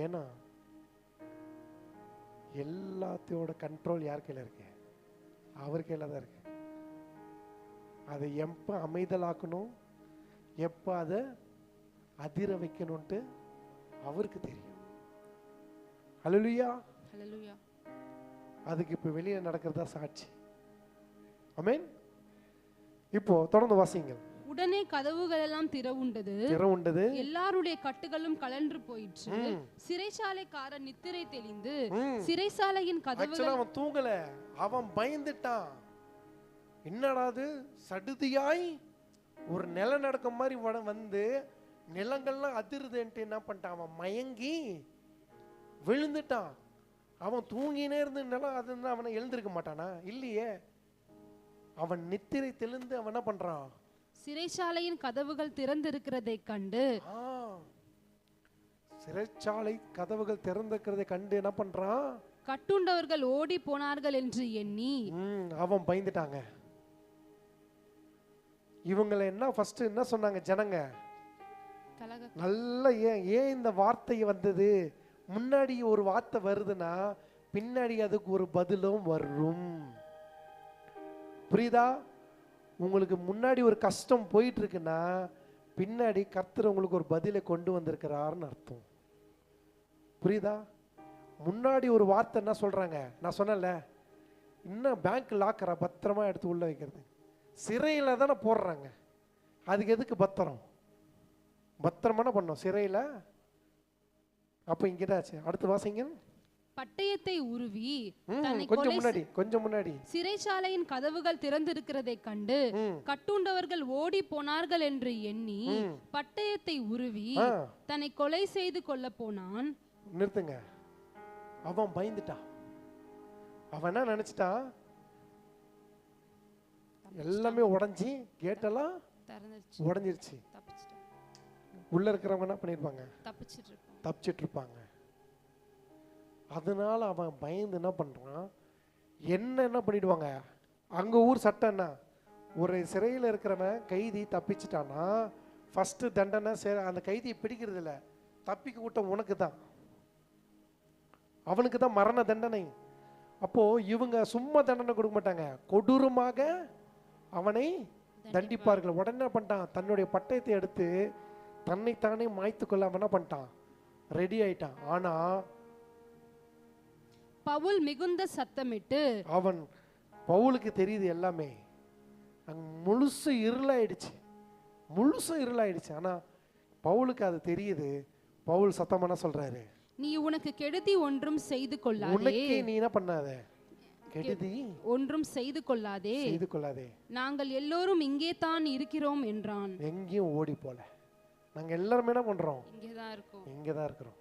ஏன்னா எல்லாத்தையோட கண்ட்ரோல் யார் கையில இருக்கு? அவர் கையில தான் இருக்கு. அதை எப்ப அமைதலாக்கணும், எப்ப அதை அதிர வைக்கணும்ட்டு அவருக்கு தெரியும். ஹல்லேலூயா. ஹல்லேலூயா. அதுக்கு இப்ப வெளியே நடக்கிறதா சாட்சி. ஆமென். இப்போ தொடர்ந்து வாசிங்கள். உடனே கதவுகள் எல்லாம் திறவுண்டது, எல்லாருடைய கட்டுகளும் கலன்று போயிற்று. சிறைச்சாலைக்காரன் நித்திரை தெளிந்து சிறைசாலையின் கதவுகள். அவன் தூங்கல, அவன் பயந்துட்டான். என்னடாது, சடுதியாய் ஒரு நிலநடுக்கம் மாதிரி வந்து நிலங்கள்லாம் அதிருதுன்ட்டு என்ன பண்ணிட்டான், அவன் மயங்கி விழுந்துட்டான். அவன் தூங்கினே இருந்து நிலம் அது அவனை எழுந்திருக்க மாட்டானா? இல்லையே. அவன் நித்திரை தெளிந்து அவன் என்ன பண்றான், சிறைச்சாலையின் கதவுகள் திறந்திருக்கிறதை கண்டு, சிறைச்சாலை கதவுகள் திறந்திருக்கிறதை கண்டு என்ன பண்றான், கட்டுண்டவர்கள் ஓடி போனார்கள் என்று எண்ணி அவன் பயந்துட்டாங்க. இவங்களை என்ன ஃபர்ஸ்ட் என்ன சொன்னாங்க ஜனங்க? நல்ல ஏன் இந்த வார்த்தை வந்தது? முன்னாடி ஒரு வார்த்தை வருதுன்னா பின்னாடி அதுக்கு ஒரு பதிலும் வரும். புரியுதா? உங்களுக்கு முன்னாடி ஒரு கஷ்டம் போயிட்டு இருக்குன்னா பின்னாடி கர்த்தர் உங்களுக்கு ஒரு பதிலை கொண்டு வந்திருக்கிறாருன்னு அர்த்தம். புரியுதா? முன்னாடி ஒரு வார்த்தை என்ன சொல்றாங்க, நான் சொன்னல, இன்னும் பேங்க் லாக்கரை பத்திரமா எடுத்து உள்ள வைக்கிறது, சிறையில தானே போடுறாங்க. அதுக்கு எதுக்கு பத்திரம்? பத்திரமான பண்ணோம் சிறையில. அப்ப இங்கதாச்சு. அடுத்து வாசிங்க. பட்டயத்தை உருவி கொஞ்சம் முன்னாடி சிறைச்சாலையின் கதவுகள் திறந்திருக்கிறதை கண்டு கட்டுண்டவர்கள் ஓடி போனார்கள் என்று எண்ணி பட்டயத்தை உருவி தன்னை கொலை செய்து கொள்ள போனான். நிறுத்துங்க. அவன் பயந்துட்டான். அவன் என்ன நினைச்சிட்டான், எல்லாமே உடைஞ்சி கேட்டெல்லாம் திறந்துருச்சு, உடஞ்சிருச்சு. தப்பிச்சிட்டோம், உள்ள இருக்கிறவங்க என்ன பண்ணிருப்பாங்க? தப்பிச்சிட்டு இருக்கோம். தப்பிச்சிட்டு இருப்பாங்க. அதனால அவன் பயந்து என்ன பண்றான், என்ன பண்ணிடுவாங்க, அங்க ஊர் சட்டம் என்ன, ஒரு சிறையில் இருக்கிறவன் கைதி தப்பிச்சிட்டானா ஃபர்ஸ்ட் தண்டனை அந்த கைதியை பிடிக்கிறது இல்லை, தப்பிக்க விட்ட உனக்கு தான், அவனுக்கு தான் மரண தண்டனை. அப்போ இவங்க சும்மா தண்டனை கொடுக்க மாட்டாங்க, கொடூரமாக அவனை தண்டிப்பார்கள். உடனே என்ன பண்ணிட்டான், தன்னுடைய பட்டயத்தை எடுத்து தன்னைத்தானே மாய்த்து கொள்ள அவன் என்ன பண்ணிட்டான், ரெடி ஆயிட்டான். ஆனா பவுல் மிகுந்த சத்தமிட்டு, அவன் பவுலுக்கு தெரியுது எல்லாமே, அங்க முழுசு இருளாயிடுச்சு, முழுசு இருளாயிடுச்சு. ஆனா பவுலுக்கு அது தெரியுது. பவுல் சத்தம் என்ன சொல்றாரு, நீ உனக்கு கெடுதி ஒன்றும் செய்து கொள்ளாதே, உனக்கே நீ என்ன பண்ணாத, கெடுதி ஒன்றும் செய்து கொள்ளாதே, செய்து கொள்ளாதே, நாங்கள் எல்லோரும் இங்கே தான் இருக்கிறோம் என்றான். எங்கேயும் ஓடி போல, நாங்க எல்லாரும் என்ன பண்றோம், இங்கே தான் இருக்கோம். இங்கே தான் இருக்கிறோம்.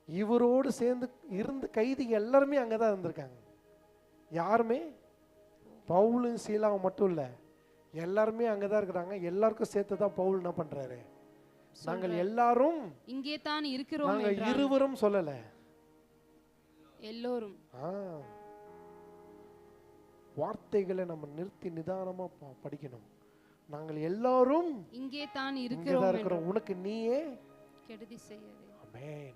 இவரோடு சேர்ந்து இருந்து கைதி எல்லாருமே அங்கதான் இருந்திருக்காங்க. யாருமே பவுலும் சீலாவும் மட்டும் இல்ல, எல்லாருமே அங்கதான் இருக்கிறாங்க. எல்லாருக்கும் சேர்த்து தான் பவுல் என்ன பண்றாரு, நாங்கள் எல்லாரும் இங்கே தான் இருக்கிறோம் நாங்க என்றான். இருவரும் சொல்லல, எல்லோரும். வார்த்தைகளை நம்ம நிறுத்தி நிதானமா படிக்கணும். நாங்கள் எல்லாரும் இங்கே தான் இங்கதான் இருக்கிறோம், இருக்கிறோம், உனக்கு நீயே கெடுதி செய்யாதே. ஆமென்.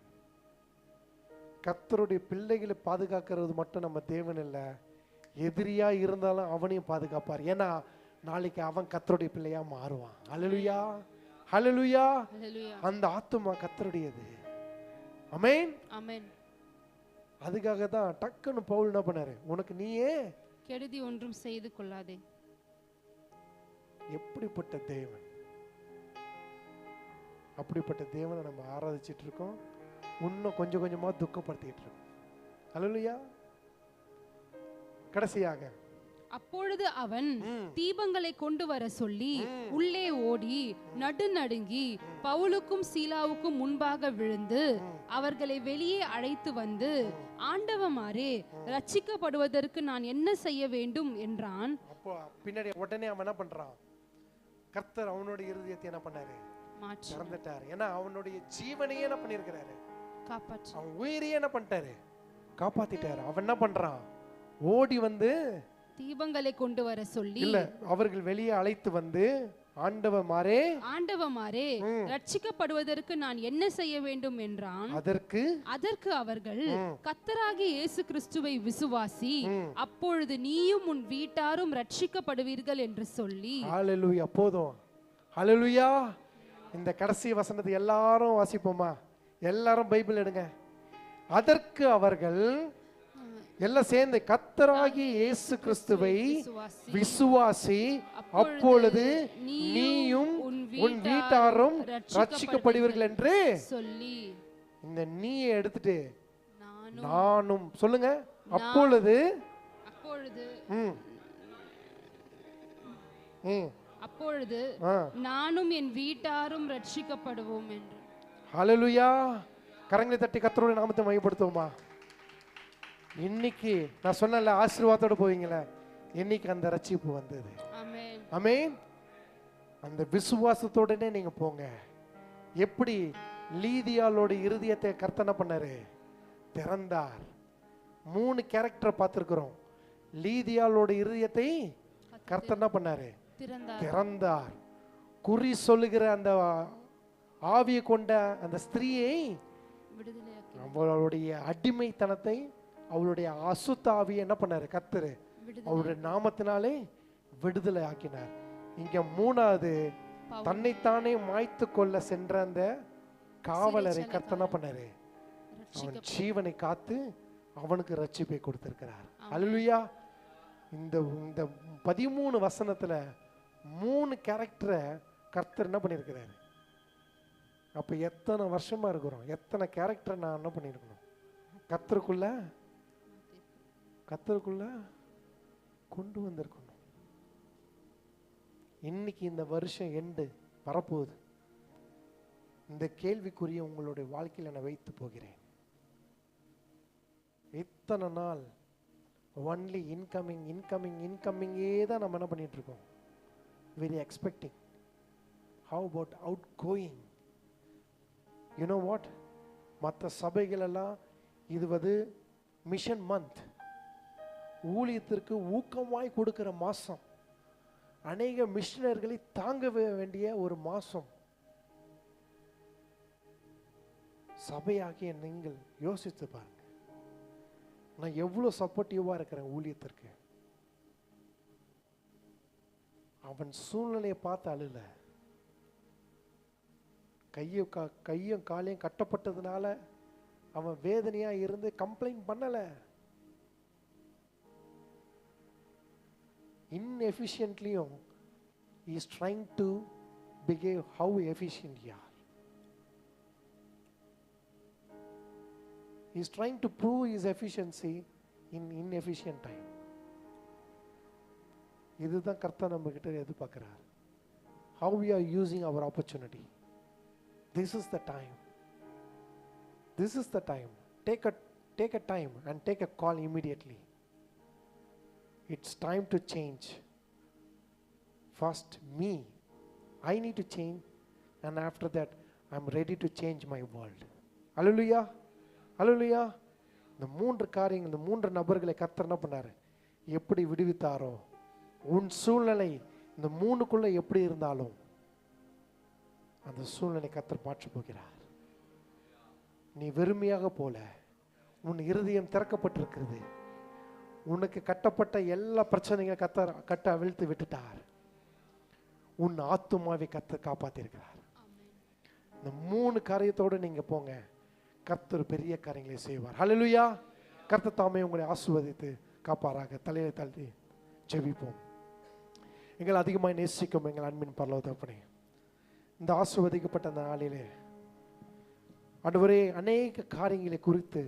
கர்த்தருடைய பிள்ளைகளை பாதுகாக்கிறது மட்டும் நம்ம தேவன் இல்லை, எதிரியா இருந்தாலும் அவனையும் பாதுகாப்பார். ஏன்னா நாளைக்கு அவன் கர்த்தருடைய பிள்ளையா மாறுவான். ஹல்லேலூயா, ஹல்லேலூயா. ஹல்லேலூயா. அந்த ஆத்துமா கர்த்தருடையது. ஆமென், ஆமென். அதுக்காக தான் டக்குன்னு பவுல் என்ன பண்ணாரு, உனக்கு நீயே கெடுதி ஒன்றும் செய்து கொள்ளாதே. எப்படிப்பட்ட தேவன், அப்படிப்பட்ட தேவனை நம்ம ஆராதிச்சிட்டு இருக்கோம், இன்னும் கொஞ்சம் கொஞ்சமா துக்கப்படுத்திட்டு இருக்கோம். ஹல்லேலூயா. கடைசியாக அப்பொழுது அவன் தீபங்களை கொண்டு வர சொல்லி உள்ளே ஓடி நடுநடுங்கி பவுலுக்கும் சீலாவுக்கும் முன்பாக விழுந்து அவர்களை வெளியே அழைத்து வந்து, ஆண்டவமாரே, ரட்சிக்கப்படுவதற்கு நான் என்ன செய்ய வேண்டும் என்றான். அப்போ பின்னாடி உடனே அவன் என்ன பண்றான், கர்த்தர் அவனுடைய இருதயத்தை என்ன பண்ணாரு, மாற்றி திறந்துட்டாரு. ஏன்னா அவனுடைய ஜீவனையே என்ன பண்ணிருக்கிறாரு, காப்பாற்று. அவன் உயிரையே என்ன பண்ணிட்டாரு, காப்பாத்திட்டாரு. அவன் என்ன பண்றான், ஓடி வந்து தீபங்களை கொண்டு வர சொல்லி இல்ல, அவர்கள் வெளியே அழைத்து வந்து, ஆண்டவமாரே, ஆண்டவமாரே, ரட்சிக்கப்படுவதற்கு நான் என்ன செய்ய வேண்டும் என்றான். அதற்கு அவர்கள், கர்த்தராகிய இயேசு கிறிஸ்துவை விசுவாசி, அப்பொழுது நீயும் உன் வீட்டாரும் ரட்சிக்கப்படுவீர்கள் என்று சொல்லி. ஹல்லேலூயா. போதும். ஹல்லேலூயா. இந்த கடைசி வசனத்தை எல்லாரும் வாசிப்போமா, எல்லாரும் பைபிள் எடுங்க. அதற்கு அவர்கள் எல்லாம் சேர்ந்து, கர்த்தராகிய இயேசு கிறிஸ்துவை விசுவாசி, அப்பொழுது நீயும் உன் வீட்டாரும் ரட்சிக்கப்படுவீர்கள் என்று சொல்லி. இந்த நீயை எடுத்துட்டு நானும் சொல்லுங்க. அப்பொழுது நானும் என் வீட்டாரும் ரட்சிக்கப்படுவோம் என்று. ஹல்லேலூயா. கரங்களை தட்டி கர்த்தருடைய நாமத்தை மையப்படுத்துவோமா. இன்னைக்கு நான் சொன்னல, ஆசீர்வாதத்தோட போவீங்களே, இன்னைக்கு அந்த ரட்சிப்பு வந்தது. ஆமென், ஆமென். அந்த விசுவாசத்தோடனே நீங்க போங்க. எப்படி லீதியாளோட இருதயத்தை கர்த்தனை பண்ணாரு, திறந்தார். 3 கேரக்டரை பார்த்திருக்கிறோம். லீதியாளோட இருதயத்தை கர்த்தனை பண்ணாரு, திறந்தார். குறி சொல்லுகிற அந்த ஆவியை கொண்ட அந்த ஸ்திரீயை, அவளுடைய அடிமைத்தனத்தை, அவளுடைய அசுத்த ஆவியை என்ன பண்ணாரு கர்த்தர், அவருடைய நாமத்தினாலே விடுதலை ஆக்கினார். இங்க 3வது, தன்னைத்தானே மாய்த்து கொள்ள சென்ற அந்த காவலரை கர்த்தர் என்ன பண்ணாரு, அவன் ஜீவனை காத்து அவனுக்கு ரட்சிப்பை கொடுத்திருக்கிறார். ஹல்லேலூயா. இந்த 13 வசனத்துல 3 கேரக்டரை கர்த்தர் என்ன பண்ணியிருக்கிறாரு. அப்ப எத்தனை வருஷமா இருக்கிறோம், எத்தனை கேரக்டர் நான் என்ன பண்ணிருக்கணும், கர்த்தருக்குள்ள கொண்டு வந்திருக்கணும். இன்னைக்கு இந்த வருஷம் எண்டு வரப்போகுது. இந்த கேள்விக்குரிய உங்களுடைய வாழ்க்கையில் நான் வைத்து போகிறேன். இத்தனை நாள் ஒன்லி இன்கமிங்கே தான் நம்ம என்ன பண்ணிட்டு இருக்கோம். very expecting. How about outgoing? You know what? மற்ற சபைகள் எல்லாம் இது மிஷன் மந்த், ஊழியத்திற்கு ஊக்கமாய் கொடுக்கிற மாசம், அநேக மிஷனர்களை தாங்க வேண்டிய ஒரு மாசம். சபையாகிய நீங்கள் யோசித்து பாருங்க, நான் எவ்வளவு சப்போர்ட்டிவா இருக்கிறேன் ஊழியத்திற்கு. அவன் சூழ்நிலையை பார்த்து அழுல, கையும் காலையும் கட்டப்பட்டதுனால அவன் வேதனையா இருந்து கம்ப்ளைண்ட் பண்ணல. inefficientlyயும் he is trying to behave how efficient you are. He is trying to prove his efficiency in inefficient time. இதுதான் கர்த்தர் நம்ம கிட்ட எதிர்பார்க்கிறார். How we are using our opportunity. This is the time. This is the time. Take a time and take a call immediately. It's time to change. First me. I need to change, and after that I'm ready to change my world. Hallelujah. Hallelujah. இந்த மூன்று காரியங்கள், இந்த மூன்று நபர்களை கர்த்தர் என்ன பண்ணாரு, எப்படி விடுவித்தாரோ, உன் சூழ்நிலை இந்த மூணுக்குள்ள எப்படி இருந்தாலும் அந்த சூழ்நிலை கர்த்தர் மாற்றப் போகிறார். நீ வெறுமையாக போல, உன் இருதயம் திறக்கப்பட்டிருக்கிறது. உனக்கு கட்டப்பட்ட எல்லா பிரச்சனையும் கர்த்தர் கட்ட அவிழ்த்து விட்டுட்டார். உன் ஆத்துமாவை கர்த்தர் காப்பாத்திருக்கிறார். இந்த மூணு காரியத்தோடு நீங்க போங்க, கர்த்தர் பெரிய காரியங்களை செய்வார். ஹல்லேலூயா. கர்த்தர் தாமே உங்களை ஆசீர்வதித்து காப்பாராக. தலையை தாழ்த்தி ஜெபிப்போம். எங்களை அதிகமாக நேசிக்கும் எங்கள் அன்பின் பரலோக தகப்பனே, இந்த ஆசீர்வதிக்கப்பட்ட அந்த நாளிலே ஆண்டவரே, அநேக காரியங்களை குறித்து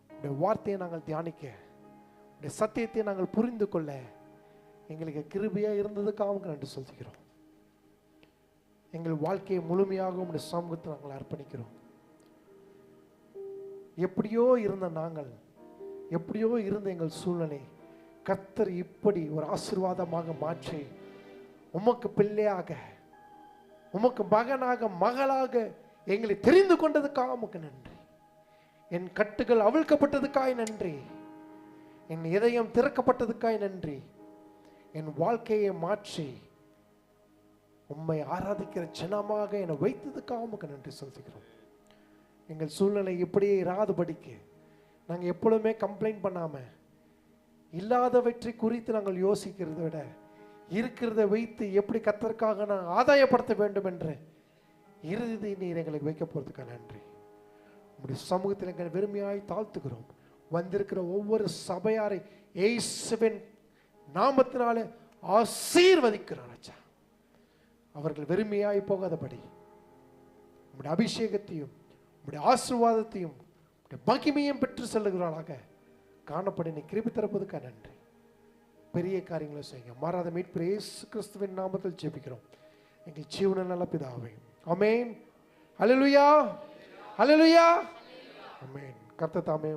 உடைய வார்த்தையை நாங்கள் தியானிக்க, உடைய சத்தியத்தை நாங்கள் புரிந்து கொள்ள எங்களுக்கு கிருபையா இருந்ததுக்காக நன்றி சொல்கிறோம். எங்கள் வாழ்க்கையை முழுமையாக உடைய சமூகத்தை நாங்கள் அர்ப்பணிக்கிறோம். எப்படியோ இருந்த நாங்கள், எப்படியோ இருந்த எங்கள் சூழ்நிலை கர்த்தர் இப்படி ஒரு ஆசீர்வாதமாக மாற்றி உமக்கு பிள்ளையாக, உமக்கு மகனாக, மகளாக எங்களை தெரிந்து கொண்டதுக்காக உமக்கு நன்றி. என் கட்டுகள் அவிழ்க்கப்பட்டதுக்காய் நன்றி. என் இதயம் திறக்கப்பட்டதுக்காய் நன்றி. என் வாழ்க்கையை மாற்றி உம்மை ஆராதிக்கிற ஜனமாக என்னை வைத்ததுக்காக உமக்கு நன்றி சொல்கிறோம். எங்கள் சூழ்நிலை இப்படியே இராதபடிக்கு நாங்கள் எப்பொழுதுமே கம்ப்ளைண்ட் பண்ணாமல், இல்லாதவற்றை குறித்து நாங்கள் யோசிக்கிறத விட இருக்கிறத வைத்து எப்படி கர்த்தருக்காக நாங்கள் ஆதாயப்படுத்த வேண்டும் என்று இறுதி நீர் எங்களுக்கு வைக்க போகிறதுக்காக நன்றி. உங்களுடைய சமூகத்தில் எங்கள் வெறுமையாய் தாழ்த்துகிறோம். வந்திருக்கிற ஒவ்வொரு சபையாரை இயேசுவின் நாமத்தினாலே ஆசீர்வதிக்கிறோம். ராஜா, அவர்கள் வெறுமையாய் போகாதபடி உங்களுடைய அபிஷேகத்தையும் உங்களுடைய ஆசீர்வாதத்தையும் உங்களுடைய மகிமையும் பெற்று செல்லுகிறாளாக காணப்படி நீ கிருபை தரப்பதுக்காக நன்றி. பெரிய காரியங்களை செய்யுங்க. மாறாத மீட்பர் இயேசு கிறிஸ்துவின் நாமத்தில் ஜெபிக்கிறோம் எங்கள் ஜீவன நல்ல பிதாவே. ஆமென். ஹல்லேலூயா. ஹல்லேலூயா. ஆமென். கர்த்தர் தாமே